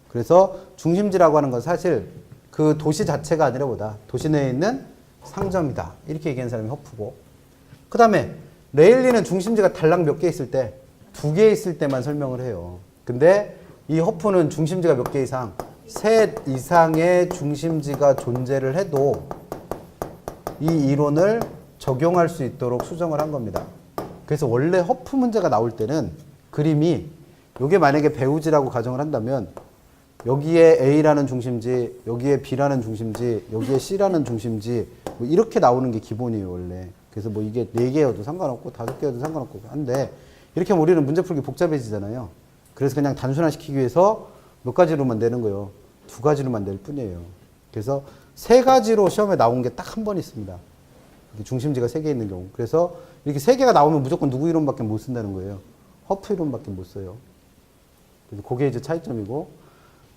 그래서 중심지라고 하는 건 사실 그 도시 자체가 아니라 뭐다? 도시 내에 있는 상점이다. 이렇게 얘기하는 사람이 허프고. 그 다음에 레일리는 중심지가 달랑 몇 개 있을 때, 2개 있을 때만 설명을 해요. 근데 이 허프는 중심지가 몇 개 이상? 셋 이상의 중심지가 존재를 해도 이 이론을 적용할 수 있도록 수정을 한 겁니다. 그래서 원래 허프 문제가 나올 때는 그림이 이게 만약에 배우지라고 가정을 한다면 여기에 A라는 중심지, 여기에 B라는 중심지, 여기에 C라는 중심지 뭐 이렇게 나오는 게 기본이에요, 원래. 그래서 뭐 이게 4개여도 상관없고 5개여도 상관없고 한데 이렇게 하면 우리는 문제 풀기 복잡해지잖아요. 그래서 그냥 단순화시키기 위해서 몇 가지로만 내는 거예요. 2가지로만 낼 뿐이에요. 그래서 3가지로 시험에 나온 게 딱 한 번 있습니다. 중심지가 3개 있는 경우. 그래서 이렇게 3개가 나오면 무조건 누구 이론밖에 못 쓴다는 거예요. 허프 이론밖에 못 써요. 그래서 그게 이제 차이점이고.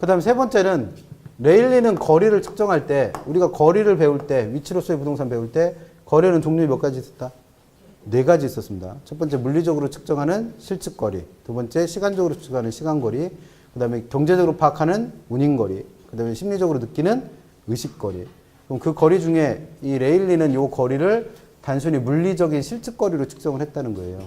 그 다음에 세 번째는 레일리는 거리를 측정할 때, 우리가 거리를 배울 때, 위치로서의 부동산 배울 때 거리는 종류이 몇 가지 있었다? 4가지 있었습니다. 첫 번째 물리적으로 측정하는 실측거리, 두 번째 시간적으로 측정하는 시간거리, 그 다음에 경제적으로 파악하는 운임거리, 그 다음에 심리적으로 느끼는 의식거리. 그럼 그 거리 중에 이 레일리는 이 거리를 단순히 물리적인 실측거리로 측정을 했다는 거예요.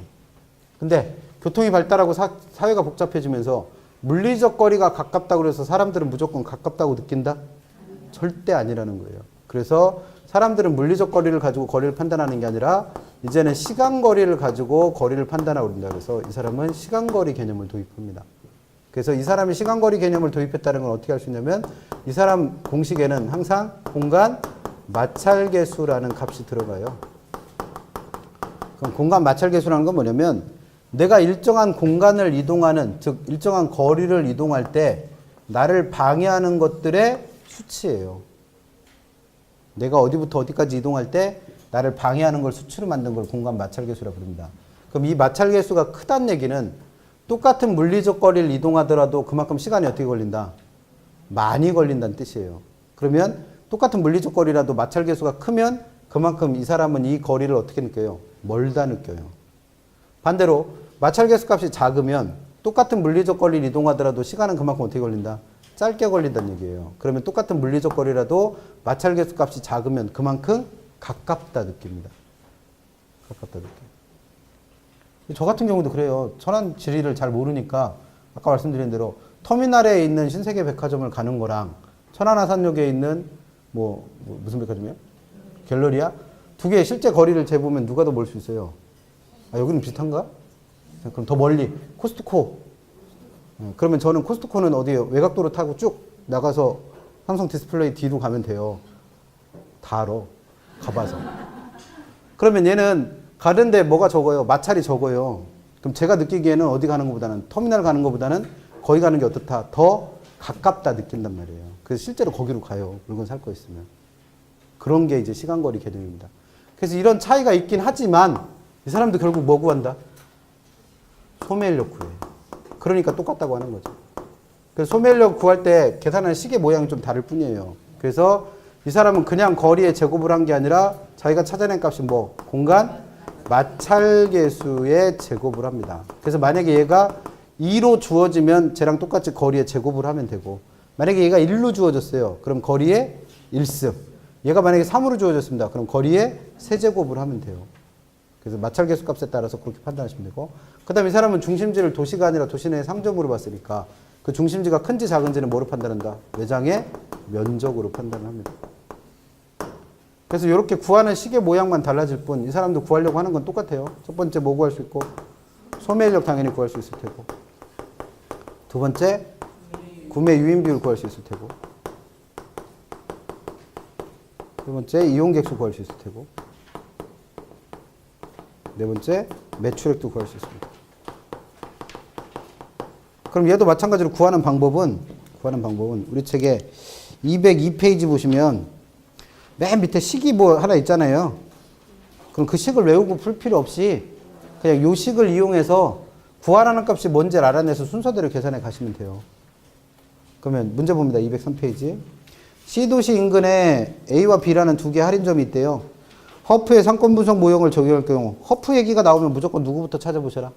근데 교통이 발달하고 사회가 복잡해지면서 물리적 거리가 가깝다고 해서 사람들은 무조건 가깝다고 느낀다? 절대 아니라는 거예요. 그래서 사람들은 물리적 거리를 가지고 거리를 판단하는 게 아니라 이제는 시간거리를 가지고 거리를 판단하고 있다. 그래서 이 사람은 시간거리 개념을 도입합니다. 그래서 이 사람이 시간거리 개념을 도입했다는 건 어떻게 할 수 있냐면 이 사람 공식에는 항상 공간 마찰계수라는 값이 들어가요. 그럼 공간 마찰계수라는 건 뭐냐면 내가 일정한 공간을 이동하는, 즉 일정한 거리를 이동할 때 나를 방해하는 것들의 수치예요. 내가 어디부터 어디까지 이동할 때 나를 방해하는 걸 수치로 만든 걸 공간 마찰계수라고 부릅니다. 그럼 이 마찰계수가 크다는 얘기는 똑같은 물리적 거리를 이동하더라도 그만큼 시간이 어떻게 걸린다? 많이 걸린다는 뜻이에요. 그러면 똑같은 물리적 거리라도 마찰계수가 크면 그만큼 이 사람은 이 거리를 어떻게 느껴요? 멀다 느껴요. 반대로 마찰계수 값이 작으면 똑같은 물리적 거리를 이동하더라도 시간은 그만큼 어떻게 걸린다? 짧게 걸린다는 얘기예요. 그러면 똑같은 물리적 거리라도 마찰계수 값이 작으면 그만큼 가깝다 느낍니다. 가깝다 느껴요. 저 같은 경우도 그래요. 천안 지리를 잘 모르니까 아까 말씀드린 대로 터미널에 있는 신세계 백화점을 가는 거랑 천안아산역에 있는 무슨 백화점이요? 갤러리아? 2개의 실제 거리를 재보면 누가 더 멀 수 있어요? 아, 여기는 비슷한가? 그럼 더 멀리 코스트코. 그러면 저는 코스트코는 어디에요? 외곽도로 타고 쭉 나가서 삼성 디스플레이 뒤로 가면 돼요. 다 알아. 가봐서. 그러면 얘는 가는데 뭐가 적어요? 마찰이 적어요. 그럼 제가 느끼기에는 어디 가는 것보다는, 터미널 가는 것보다는 거기 가는 게 어떻다? 더 가깝다 느낀단 말이에요. 그래서 실제로 거기로 가요. 물건 살 거 있으면. 그런 게 이제 시간거리 개념입니다. 그래서 이런 차이가 있긴 하지만 이 사람도 결국 뭐 구한다? 소매인력 구해. 그러니까 똑같다고 하는 거죠. 그래서 소매인력 구할 때 계산하는 시계 모양이 좀 다를 뿐이에요. 그래서 이 사람은 그냥 거리의 제곱을 한 게 아니라 자기가 찾아낸 값이 뭐? 공간 마찰계수의 제곱을 합니다. 그래서 만약에 얘가 2로 주어지면 쟤랑 똑같이 거리의 제곱을 하면 되고, 만약에 얘가 1로 주어졌어요. 그럼 거리의 1승. 얘가 만약에 3으로 주어졌습니다. 그럼 거리의 세제곱을 하면 돼요. 그래서 마찰계수 값에 따라서 그렇게 판단하시면 되고, 그 다음에 이 사람은 중심지를 도시가 아니라 도시 내의 상점으로 봤으니까 그 중심지가 큰지 작은지는 뭐로 판단한다? 외장의 면적으로 판단을 합니다. 그래서 이렇게 구하는 시계 모양만 달라질 뿐, 이 사람도 구하려고 하는 건 똑같아요. 첫 번째 뭐 구할 수 있고, 소매인력 당연히 구할 수 있을 테고, 두 번째 구매 유인 비율 구할 수 있을 테고, 세 번째 이용객수 구할 수 있을 테고, 네 번째 매출액도 구할 수 있습니다. 그럼 얘도 마찬가지로 구하는 방법은 우리 책에 202페이지 보시면 맨 밑에 식이 뭐 하나 있잖아요. 그럼 그 식을 외우고 풀 필요 없이 그냥 요 식을 이용해서 구하라는 값이 뭔지를 알아내서 순서대로 계산해 가시면 돼요. 그러면 문제 봅니다. 203페이지. C도시 인근에 A와 B라는 두 개의 할인점이 있대요. 허프의 상권 분석 모형을 적용할 경우 허프 얘기가 나오면 무조건 누구부터 찾아보셔라?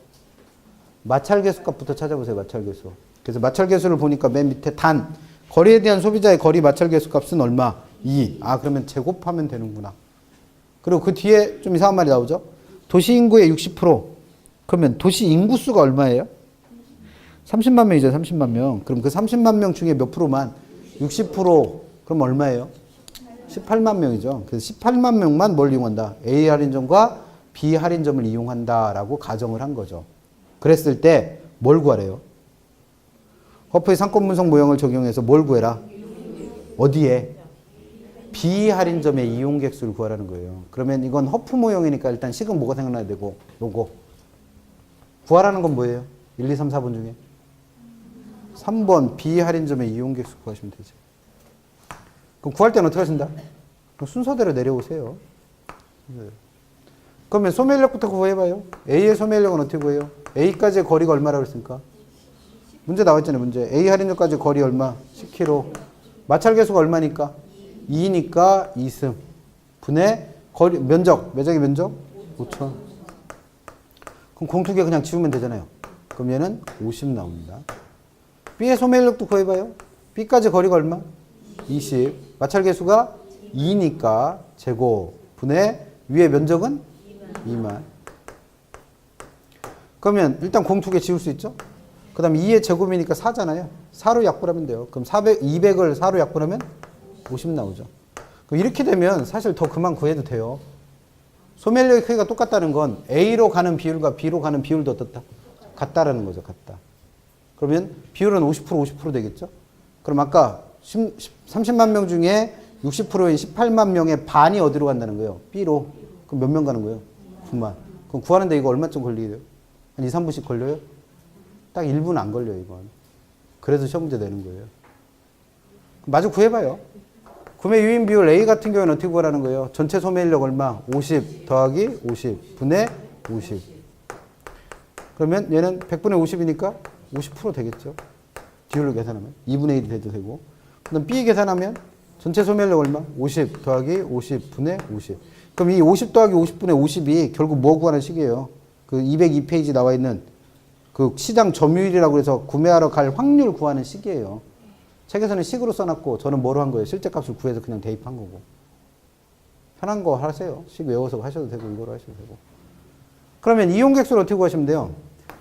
마찰계수 값부터 찾아보세요. 마찰계수. 그래서 마찰계수를 보니까 맨 밑에 단 거리에 대한 소비자의 거리 마찰계수 값은 얼마? 2. 아, 그러면 제곱하면 되는구나. 그리고 그 뒤에 좀 이상한 말이 나오죠. 도시 인구의 60%. 그러면 도시 인구수가 얼마예요? 30만 명이죠. 30만 명. 그럼 그 30만 명 중에 몇 프로만? 60%. 그럼 얼마예요? 18만 명이죠. 그래서 18만 명만 뭘 이용한다? A 할인점과 B 할인점을 이용한다라고 가정을 한 거죠. 그랬을 때 뭘 구하래요? 허프의 상권 분석 모형을 적용해서 뭘 구해라? 어디에? B 할인점의 이용객 수를 구하라는 거예요. 그러면 이건 허프 모형이니까 일단 식은 뭐가 생각나야 되고, 요거. 구하라는 건 뭐예요? 1, 2, 3, 4번 중에? 3번 B 할인점의 이용객 수 구하시면 되죠. 그럼 구할 때는 어떻게 하신다? 순서대로 내려오세요. 그러면 소매인력부터 구해봐요. A의 소매인력은 어떻게 구해요? A까지의 거리가 얼마라고 했습니까? 문제 나왔잖아요. 문제. A 할인점까지 거리 얼마? 10km. 마찰계수가 얼마니까? 2니까 2승. 분의 거리, 면적. 매장의 면적? 5천. 그럼 공 두 개 그냥 지우면 되잖아요. 그럼 얘는 50 나옵니다. B의 소매인력도 구해봐요. B까지 거리가 얼마? 20. 마찰계수가 2니까 제곱. 분의 위의 면적은 2만. 그러면 일단 공 두 개 지울 수 있죠? 그 다음 2의 제곱이니까 4잖아요. 4로 약분하면 돼요. 그럼 200을 4로 약분하면 50 나오죠. 그럼 이렇게 되면 사실 더 그만 구해도 돼요. 소매인력의 크기가 똑같다는 건 A로 가는 비율과 B로 가는 비율도 어떻다? 같다라는 거죠. 같다. 그러면 비율은 50% 되겠죠? 그럼 아까 30만 명 중에 60%인 18만 명의 반이 어디로 간다는 거예요? B로. 그럼 몇 명 가는 거예요? 9만. 그럼 구하는데 이거 얼마쯤 걸리게요? 한 2, 3분씩 걸려요? 딱 1분 안 걸려요, 이건. 그래서 시험 문제 내는 거예요. 마저 구해봐요. 구매 유인 비율 A 같은 경우에는 어떻게 구하라는 거예요? 전체 소매인력 얼마? 50 더하기 50 분의 50. 그러면 얘는 100분의 50이니까 50% 되겠죠? 비율로 계산하면. 2분의 1이 돼도 되고. 그럼 B 계산하면 전체 소매인력 얼마? 50 더하기 50 분의 50. 그럼 이 50 더하기 50분의 50이 결국 뭐 구하는 식이에요? 그 202페이지 나와 있는 그 시장 점유율이라고 해서 구매하러 갈 확률 구하는 식이에요. 책에서는 식으로 써놨고 저는 뭐로 한 거예요? 실제 값을 구해서 그냥 대입한 거고. 편한 거 하세요. 식 외워서 하셔도 되고 이거로 하셔도 되고. 그러면 이용객수를 어떻게 구하시면 돼요?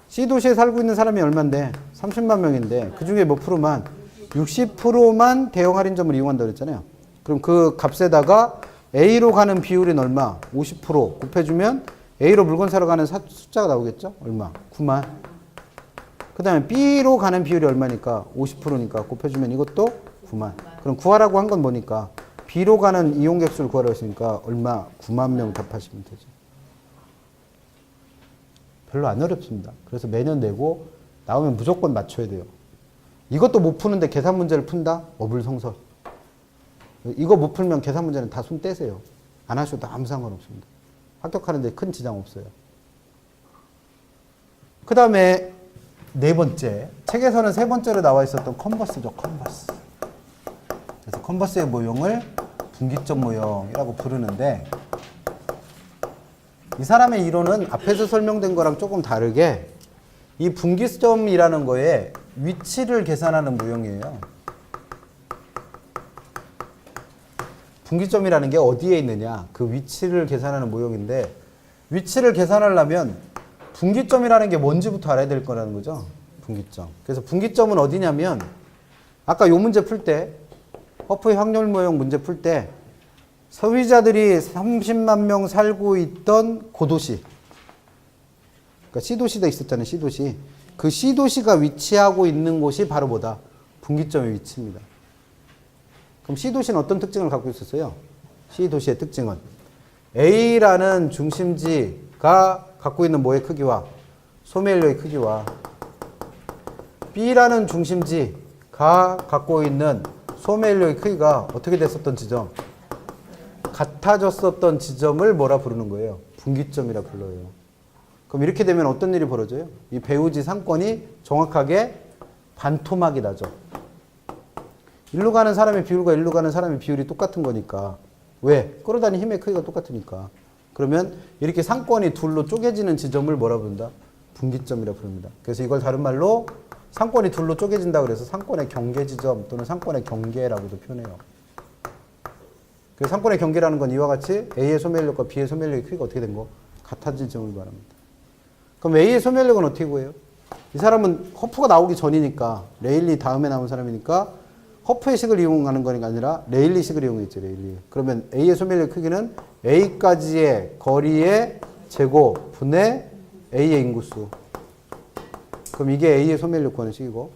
C도시에 살고 있는 사람이 얼만데? 30만 명인데 그 중에 몇 프로만? 60%만 대형 할인점을 이용한다고 그랬잖아요. 그럼 그 값에다가 A로 가는 비율은 얼마? 50% 곱해주면 A로 물건 사러 가는 숫자가 나오겠죠? 얼마? 9만. 그 다음에 B로 가는 비율이 얼마니까? 50%니까 곱해주면 이것도 9만. 그럼 구하라고 한 건 뭐니까? B로 가는 이용객 수를 구하라고 했으니까 얼마? 9만 명 답하시면 되죠. 별로 안 어렵습니다. 그래서 매년 내고 나오면 무조건 맞춰야 돼요. 이것도 못 푸는데 계산 문제를 푼다? 어불성설. 이거 못 풀면 계산 문제는 다 손 떼세요. 안 하셔도 아무 상관없습니다. 합격하는데 큰 지장 없어요. 그 다음에 네 번째. 책에서는 세 번째로 나와 있었던 컨버스죠. 컨버스. 그래서 컨버스의 모형을 분기점 모형이라고 부르는데 이 사람의 이론은 앞에서 설명된 거랑 조금 다르게 이 분기점이라는 거에 위치를 계산하는 모형이에요. 분기점이라는 게 어디에 있느냐 그 위치를 계산하는 모형인데 위치를 계산하려면 분기점이라는 게 뭔지부터 알아야 될 거라는 거죠. 분기점. 그래서 분기점은 어디냐면 아까 요 문제 풀 때 허프의 확률 모형 문제 풀 때 소비자들이 30만 명 살고 있던 고도시 그러니까 C도시가 있었잖아요. C도시. 그 C도시가 위치하고 있는 곳이 바로 뭐다? 분기점의 위치입니다. 그럼 C도시는 어떤 특징을 갖고 있었어요? C도시의 특징은 A라는 중심지가 갖고 있는 뭐의 크기와 소매인력의 크기와 B라는 중심지가 갖고 있는 소매인력의 크기가 어떻게 됐었던 지점? 같아졌었던 지점을 뭐라 부르는 거예요? 분기점이라 불러요. 그럼 이렇게 되면 어떤 일이 벌어져요? 이 배우지 상권이 정확하게 반토막이 나죠. 일로 가는 사람의 비율과 일로 가는 사람의 비율이 똑같은 거니까. 왜? 끌어다니는 힘의 크기가 똑같으니까. 그러면 이렇게 상권이 둘로 쪼개지는 지점을 뭐라 부른다? 분기점이라 부릅니다. 그래서 이걸 다른 말로 상권이 둘로 쪼개진다 그래서 상권의 경계 지점 또는 상권의 경계라고도 표현해요. 그래서 상권의 경계라는 건 이와 같이 A의 소매인력과 B의 소매인력의 크기가 어떻게 된 거? 같아진 지점을 말합니다. 그럼 A의 소매인력은 어떻게 구해요? 이 사람은 허프가 나오기 전이니까 레일리 다음에 나온 사람이니까 허프의 식을 이용하는 거니까 아니라 레일리 식을 이용했죠. 레일리. 그러면 A의 소매인력 크기는 A까지의 거리의 제곱 분의 A의 인구수. 그럼 이게 A의 소매인력 구하는 식이고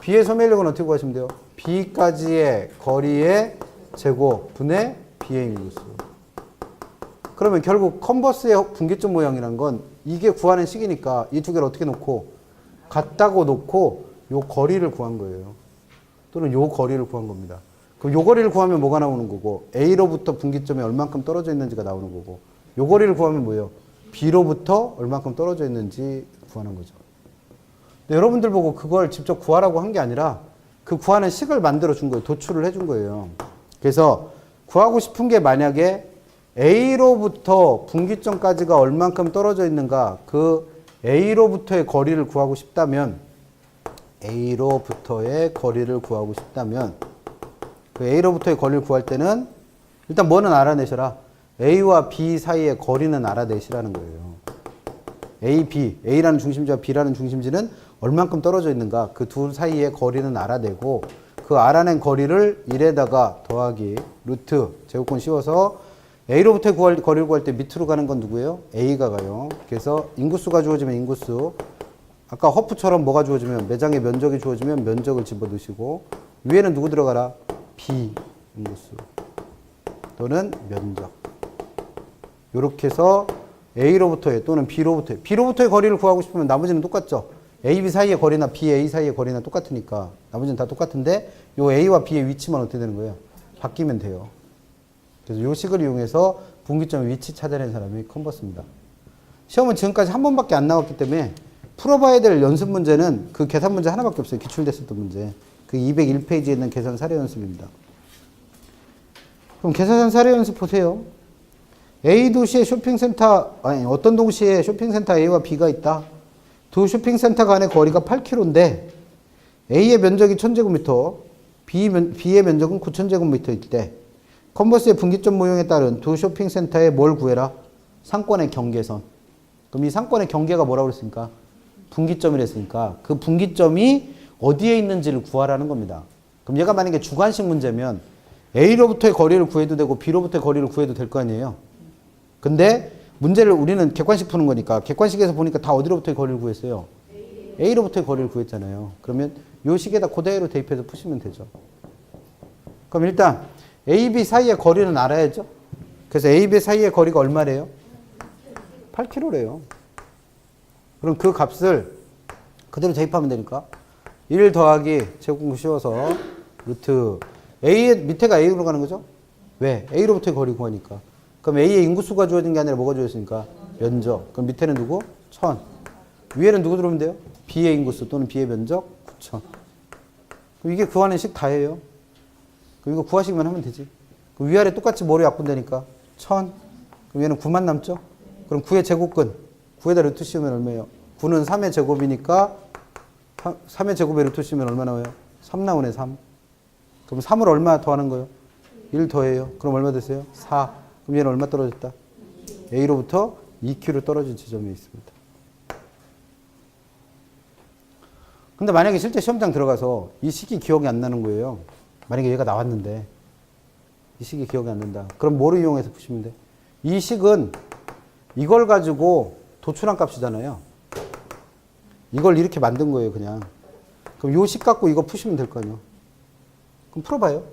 B의 소매인력은 어떻게 구하시면 돼요? B까지의 거리의 제곱 분의 B의 인구수. 그러면 결국 컨버스의 분기점 모양이란 건 이게 구하는 식이니까 이 두 개를 어떻게 놓고 같다고 놓고 요 거리를 구한 거예요. 또는 요 거리를 구한 겁니다. 그럼 요 거리를 구하면 뭐가 나오는 거고 A로부터 분기점이 얼만큼 떨어져 있는지가 나오는 거고 요 거리를 구하면 뭐예요? B로부터 얼만큼 떨어져 있는지 구하는 거죠. 근데 여러분들 보고 그걸 직접 구하라고 한 게 아니라 그 구하는 식을 만들어 준 거예요. 도출을 해준 거예요. 그래서 구하고 싶은 게 만약에 A로부터 분기점까지가 얼만큼 떨어져 있는가 그 A로부터의 거리를 구하고 싶다면 A로부터의 거리를 구하고 싶다면 그 A로부터의 거리를 구할 때는 일단 뭐는 알아내셔라. A와 B 사이의 거리는 알아내시라는 거예요. A, B, A라는 중심지와 B라는 중심지는 얼만큼 떨어져 있는가 그 둘 사이의 거리는 알아내고 그 알아낸 거리를 1에다가 더하기 루트 제곱권 씌워서 A로부터 거리를 구할 때 밑으로 가는 건 누구예요? A가 가요. 그래서 인구수가 주어지면 인구수 아까 허프처럼 뭐가 주어지면 매장의 면적이 주어지면 면적을 집어넣으시고 위에는 누구 들어가라? B 인구수 또는 면적 이렇게 해서 A로부터의 또는 B로부터의 거리를 구하고 싶으면 나머지는 똑같죠. A, B 사이의 거리나 B, A 사이의 거리나 똑같으니까 나머지는 다 똑같은데 요 A와 B의 위치만 어떻게 되는 거예요? 바뀌면 돼요. 그래서 요 식을 이용해서 분기점의 위치 찾아낸 사람이 컨버스입니다. 시험은 지금까지 한 번밖에 안 나왔기 때문에 풀어봐야 될 연습 문제는 그 계산 문제 하나밖에 없어요. 기출됐었던 문제. 그 201페이지에 있는 계산 사례 연습입니다. 그럼 계산 사례 연습 보세요. A 도시의 쇼핑센터, 아니 어떤 도시에 쇼핑센터 A와 B가 있다. 두 쇼핑센터 간의 거리가 8km인데 A의 면적이 1000제곱미터, B의 면적은 9000제곱미터일 때 컨버스의 분기점 모형에 따른 두 쇼핑센터에 뭘 구해라? 상권의 경계선. 그럼 이 상권의 경계가 뭐라고 그랬습니까? 분기점이라 했으니까 그 분기점이 어디에 있는지를 구하라는 겁니다. 그럼 얘가 만약에 주관식 문제면 A로부터의 거리를 구해도 되고 B로부터의 거리를 구해도 될 거 아니에요. 근데 문제를 우리는 객관식 푸는 거니까 객관식에서 보니까 다 어디로부터의 거리를 구했어요? A로부터의 거리를 구했잖아요. 그러면 요 식에다 그대로 대입해서 푸시면 되죠. 그럼 일단 A, B 사이의 거리는 알아야죠. 그래서 A, B 사이의 거리가 얼마래요? 8km래요. 그럼 그 값을 그대로 대입하면 되니까 1 더하기 제곱공 씌워서 루트 A의 밑에가 A로 가는 거죠? 왜? A로부터의 거리 구하니까. 그럼 A의 인구수가 주어진 게 아니라 뭐가 주어졌으니까? 면적. 그럼 밑에는 누구? 1000. 위에는 누구 들어오면 돼요? B의 인구수 또는 B의 면적 9천. 그럼 이게 구하는 식 다예요. 그럼 이거 구하시기만 하면 되지. 그럼 위아래 똑같이 뭐로 약분되니까 1000. 그럼 얘는 9만 남죠? 그럼 9의 제곱근. 9에다 루트 씌우면 얼마예요? 9는 3의 제곱이니까 3의 제곱에 루트 씌우면 얼마 나와요? 3 나오네 3. 그럼 3을 얼마 더하는 거예요? 1 더해요. 그럼 얼마 됐어요? 4. 그럼 얘는 얼마 떨어졌다? A로부터 2Q로 떨어진 지점에 있습니다. 근데 만약에 실제 시험장 들어가서 이 식이 기억이 안 나는 거예요. 만약에 얘가 나왔는데 이 식이 기억이 안 난다. 그럼 뭐를 이용해서 푸시면 돼? 이 식은 이걸 가지고 도출한 값이잖아요. 이걸 이렇게 만든 거예요, 그냥. 그럼 요 식 갖고 이거 푸시면 될 거 아니에요. 그럼 풀어봐요.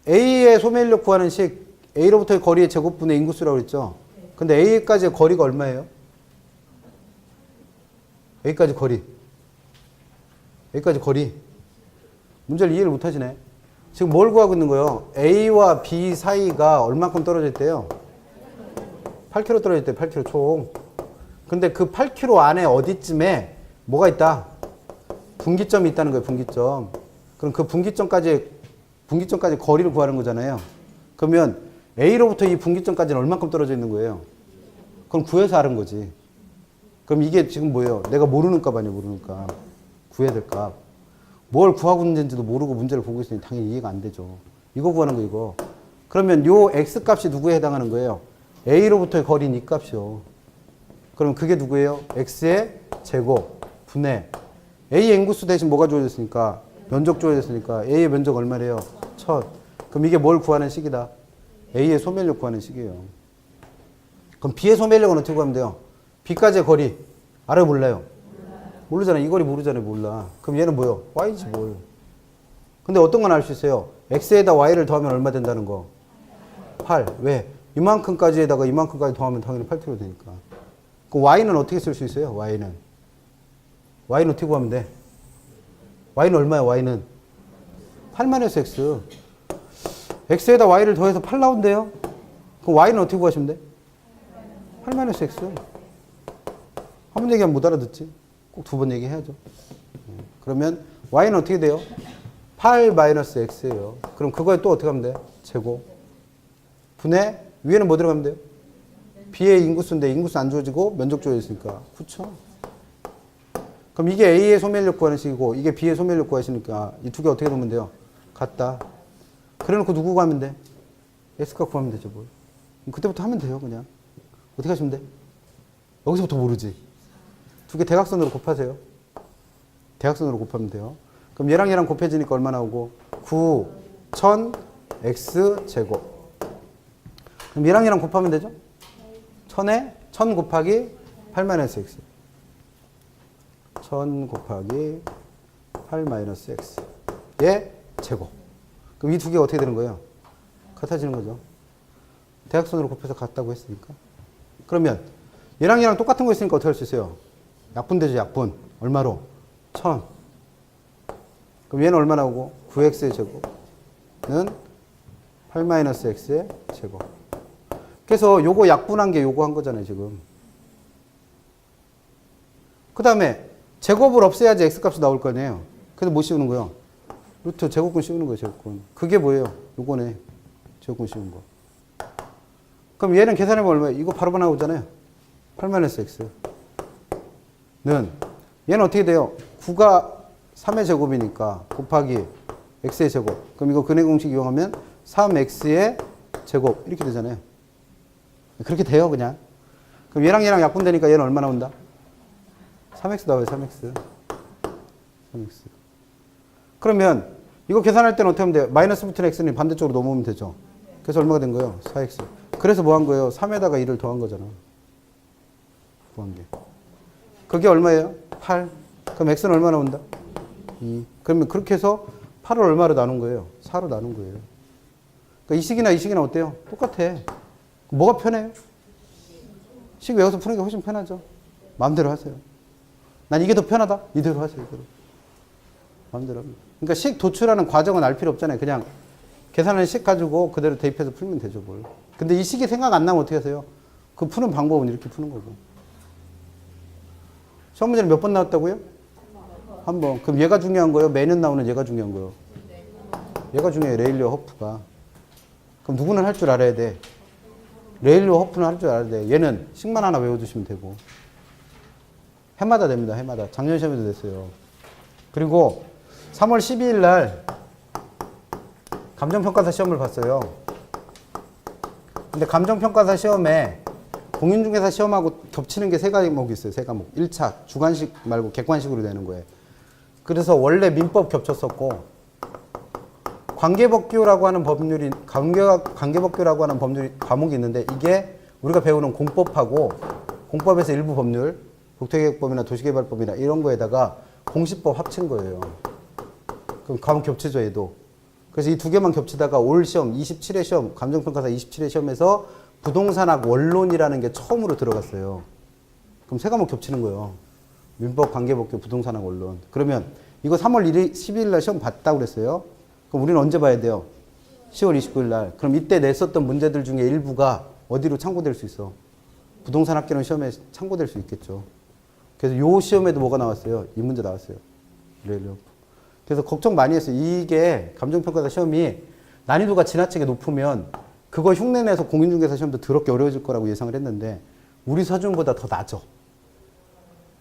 A의 소매인력 구하는 식, A로부터의 거리의 제곱분의 인구수라고 그랬죠. 근데 A까지의 거리가 얼마예요? A까지 거리. A까지 거리. 문제를 이해를 못 하시네. 지금 뭘 구하고 있는 거예요? A와 B 사이가 얼마큼 떨어져 있대요? 8km 떨어져 있대요. 8km 총. 근데 그 8km 안에 어디쯤에 뭐가 있다? 분기점이 있다는 거예요. 분기점. 그럼 그 분기점까지 거리를 구하는 거잖아요. 그러면 A로부터 이 분기점까지는 얼마큼 떨어져 있는 거예요? 그럼 구해서 하는 거지. 그럼 이게 지금 뭐예요? 내가 모르는 값 아니에요. 모르는 값. 구해야 될 값. 뭘 구하고 있는지도 모르고 문제를 보고 있으니 당연히 이해가 안 되죠. 이거 구하는 거 이거. 그러면 요 X값이 누구에 해당하는 거예요? A로부터의 거리는 이 값이요. 그럼 그게 누구예요? X의 제곱 분의 A의 인구수 대신 뭐가 주어졌으니까? 면적 주어졌으니까 A의 면적 얼마래요? 1000. 그럼 이게 뭘 구하는 식이다? A의 소멸력 구하는 식이에요. 그럼 B의 소멸력은 어떻게 구하면 돼요? B까지의 거리. 알아요? 몰라요? 모르잖아요. 이 거리 모르잖아요. 몰라. 그럼 얘는 뭐요? Y지 뭘. 근데 어떤 건 알 수 있어요? X에다 Y를 더하면 얼마 된다는 거? 8. 왜? 이만큼까지에다가 이만큼까지 더하면 당연히 8kg 되니까. 그럼 Y는 어떻게 쓸 수 있어요? Y는 어떻게 구하면 돼? Y는 얼마야? Y는 8-X. X에다 Y를 더해서 8 나온대요. 그럼 Y는 어떻게 구하시면 돼? 8-X. 한 번 얘기하면 못 알아듣지. 꼭 두 번 얘기해야죠. 그러면 Y는 어떻게 돼요? 8-X예요. 그럼 그거에 또 어떻게 하면 돼? 제곱. 분의 위에는 뭐 들어가면 돼요? B의 인구수인데 인구수 안 주어지고 면적 주어졌으니까 9천. 그럼 이게 A의 소멸력 구하는 식이고 이게 B의 소멸력 구하시니까 이 두 개 어떻게 놓으면 돼요? 같다. 그래놓고 누구 구하면 돼? X값 구하면 되죠. 뭘. 그때부터 하면 돼요. 그냥. 어떻게 하시면 돼? 여기서부터 모르지. 두 개 대각선으로 곱하세요. 대각선으로 곱하면 돼요. 그럼 얘랑 곱해지니까 얼마 나오고? 9, 1000, X 제곱. 그럼 얘랑 곱하면 되죠? 1000에 1000 곱하기 8-X. 1000 곱하기 8-X. 얘 제곱. 그럼 이 두 개가 어떻게 되는 거예요? 같아지는 거죠. 대각선으로 곱해서 같다고 했으니까. 그러면 얘랑 똑같은 거 있으니까 어떻게 할 수 있어요? 약분되죠, 약분. 얼마로? 1000. 그럼 얘는 얼마 나오고? 9x의 제곱은 8-x의 제곱. 그래서 요거 약분한 게 요거 한 거잖아요, 지금. 그 다음에 제곱을 없애야지 x값이 나올 거 아니에요. 그래서 뭐 씌우는 거예요? 루트 제곱근 씌우는 거예요, 제곱근. 그게 뭐예요? 요거네. 제곱근 씌운 거. 그럼 얘는 계산해보면 얼마예요? 이거 바로 나오잖아요. 8-x. 는 얘는 어떻게 돼요? 9가 3의 제곱이니까 곱하기 x의 제곱. 그럼 이거 근해 공식 이용하면 3x의 제곱 이렇게 되잖아요. 그렇게 돼요, 그냥. 그럼 얘랑 약분되니까 얘는 얼마 나온다? 3x 나와요, 3x. 그러면 이거 계산할 때는 어떻게 하면 돼요? 마이너스 붙은 x는 반대쪽으로 넘어오면 되죠. 그래서 얼마가 된 거예요? 4x. 그래서 뭐 한 거예요? 3에다가 2를 더한 거잖아. 더한 게. 그게 얼마예요? 8. 그럼 x는 얼마 나온다? 2. 그러면 그렇게 해서 8을 얼마로 나눈 거예요? 4로 나눈 거예요. 그러니까 이 식이나 어때요? 똑같아. 뭐가 편해요? 식 외워서 푸는 게 훨씬 편하죠. 마음대로 하세요. 난 이게 더 편하다? 이대로 하세요. 이대로. 마음대로 합니다. 그러니까 식 도출하는 과정은 알 필요 없잖아요. 그냥 계산하는 식 가지고 그대로 대입해서 풀면 되죠. 뭘. 근데 이 식이 생각 안 나면 어떻게 하세요? 그 푸는 방법은 이렇게 푸는 거고. 시험 문제는 몇 번 나왔다고요? 한 번. 그럼 얘가 중요한 거예요? 매년 나오는 얘가 중요한 거예요? 얘가 중요해요. 레일리와 허프가. 그럼 누구는 할 줄 알아야 돼. 레일리와 허프는 할 줄 알아야 돼. 얘는 식만 하나 외워두시면 되고. 해마다 됩니다. 해마다. 작년 시험에도 됐어요. 그리고 3월 12일 날 감정평가사 시험을 봤어요. 근데 감정평가사 시험에 공인중개사 시험하고 겹치는 게 세 과목이 있어요. 세 과목. 1차 주관식 말고 객관식으로 되는 거예요. 그래서 원래 민법 겹쳤었고 관계법규라고 하는 법률이 관계법규라고 하는 법률 과목이 있는데 이게 우리가 배우는 공법하고 공법에서 일부 법률 국토계획법이나 도시개발법이나 이런 거에다가 공시법 합친 거예요. 그럼 과목 겹치죠, 얘도. 그래서 이 두 개만 겹치다가 올 시험 27회 시험 감정평가사 27회 시험에서 부동산학 원론이라는 게 처음으로 들어갔어요. 그럼 세 과목 겹치는 거예요. 민법, 관계법규, 부동산학 원론. 그러면 이거 3월 12일 날 시험 봤다고 그랬어요. 그럼 우리는 언제 봐야 돼요? 10월 29일 날. 그럼 이때 냈었던 문제들 중에 일부가 어디로 참고될 수 있어? 부동산학개론 시험에 참고될 수 있겠죠. 그래서 요 시험에도 뭐가 나왔어요? 이 문제 나왔어요. 그래서 걱정 많이 했어요. 이게 감정평가사 시험이 난이도가 지나치게 높으면 그거 흉내내서 공인중개사 시험도 더럽게 어려워질 거라고 예상을 했는데 우리 서준보다 더 낮아.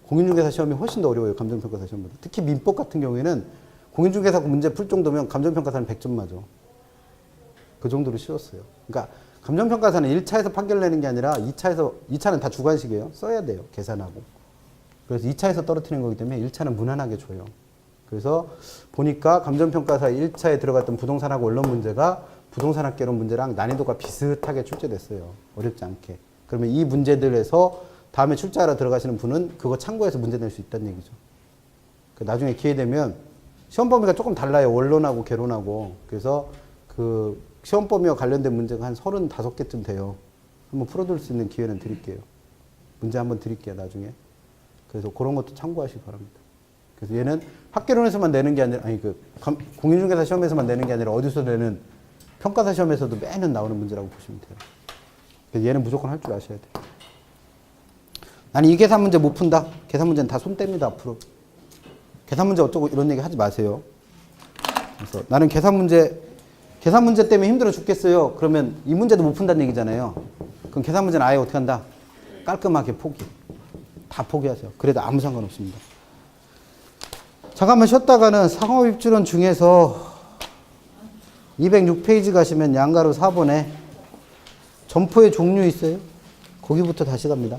공인중개사 시험이 훨씬 더 어려워요. 감정평가사 시험보다. 특히 민법 같은 경우에는 공인중개사 문제 풀 정도면 감정평가사는 100점 맞아. 그 정도로 쉬웠어요. 그러니까 감정평가사는 1차에서 판결 내는 게 아니라 2차는 다 주관식이에요. 써야 돼요. 계산하고. 그래서 2차에서 떨어뜨리는 거기 때문에 1차는 무난하게 줘요. 그래서 보니까 감정평가사 1차에 들어갔던 부동산학 원론 문제가 부동산학개론 문제랑 난이도가 비슷하게 출제됐어요. 어렵지 않게. 그러면 이 문제들에서 다음에 출제하러 들어가시는 분은 그거 참고해서 문제 낼 수 있다는 얘기죠. 나중에 기회 되면 시험 범위가 조금 달라요. 원론하고 개론하고. 그래서 그 시험 범위와 관련된 문제가 한 35개쯤 돼요. 한번 풀어둘 수 있는 기회는 드릴게요. 문제 한번 드릴게요. 나중에. 그래서 그런 것도 참고하시기 바랍니다. 그래서 얘는 학개론에서만 내는 게 아니라, 공인중개사 시험에서만 내는 게 아니라 어디서 내는 평가사 시험에서도 매년 나오는 문제라고 보시면 돼요. 그래서 얘는 무조건 할 줄 아셔야 돼요. 나는 이 계산 문제 못 푼다. 계산 문제는 다 손 뗍니다. 앞으로. 계산 문제 어쩌고 이런 얘기 하지 마세요. 그래서 나는 계산 문제 때문에 힘들어 죽겠어요. 그러면 이 문제도 못 푼다는 얘기잖아요. 그럼 계산 문제는 아예 어떻게 한다? 깔끔하게 포기. 다 포기하세요. 그래도 아무 상관없습니다. 잠깐만 쉬었다가는 상업입주론 중에서 206페이지 가시면 양가로 4번에 점포의 종류 있어요. 거기부터 다시 갑니다.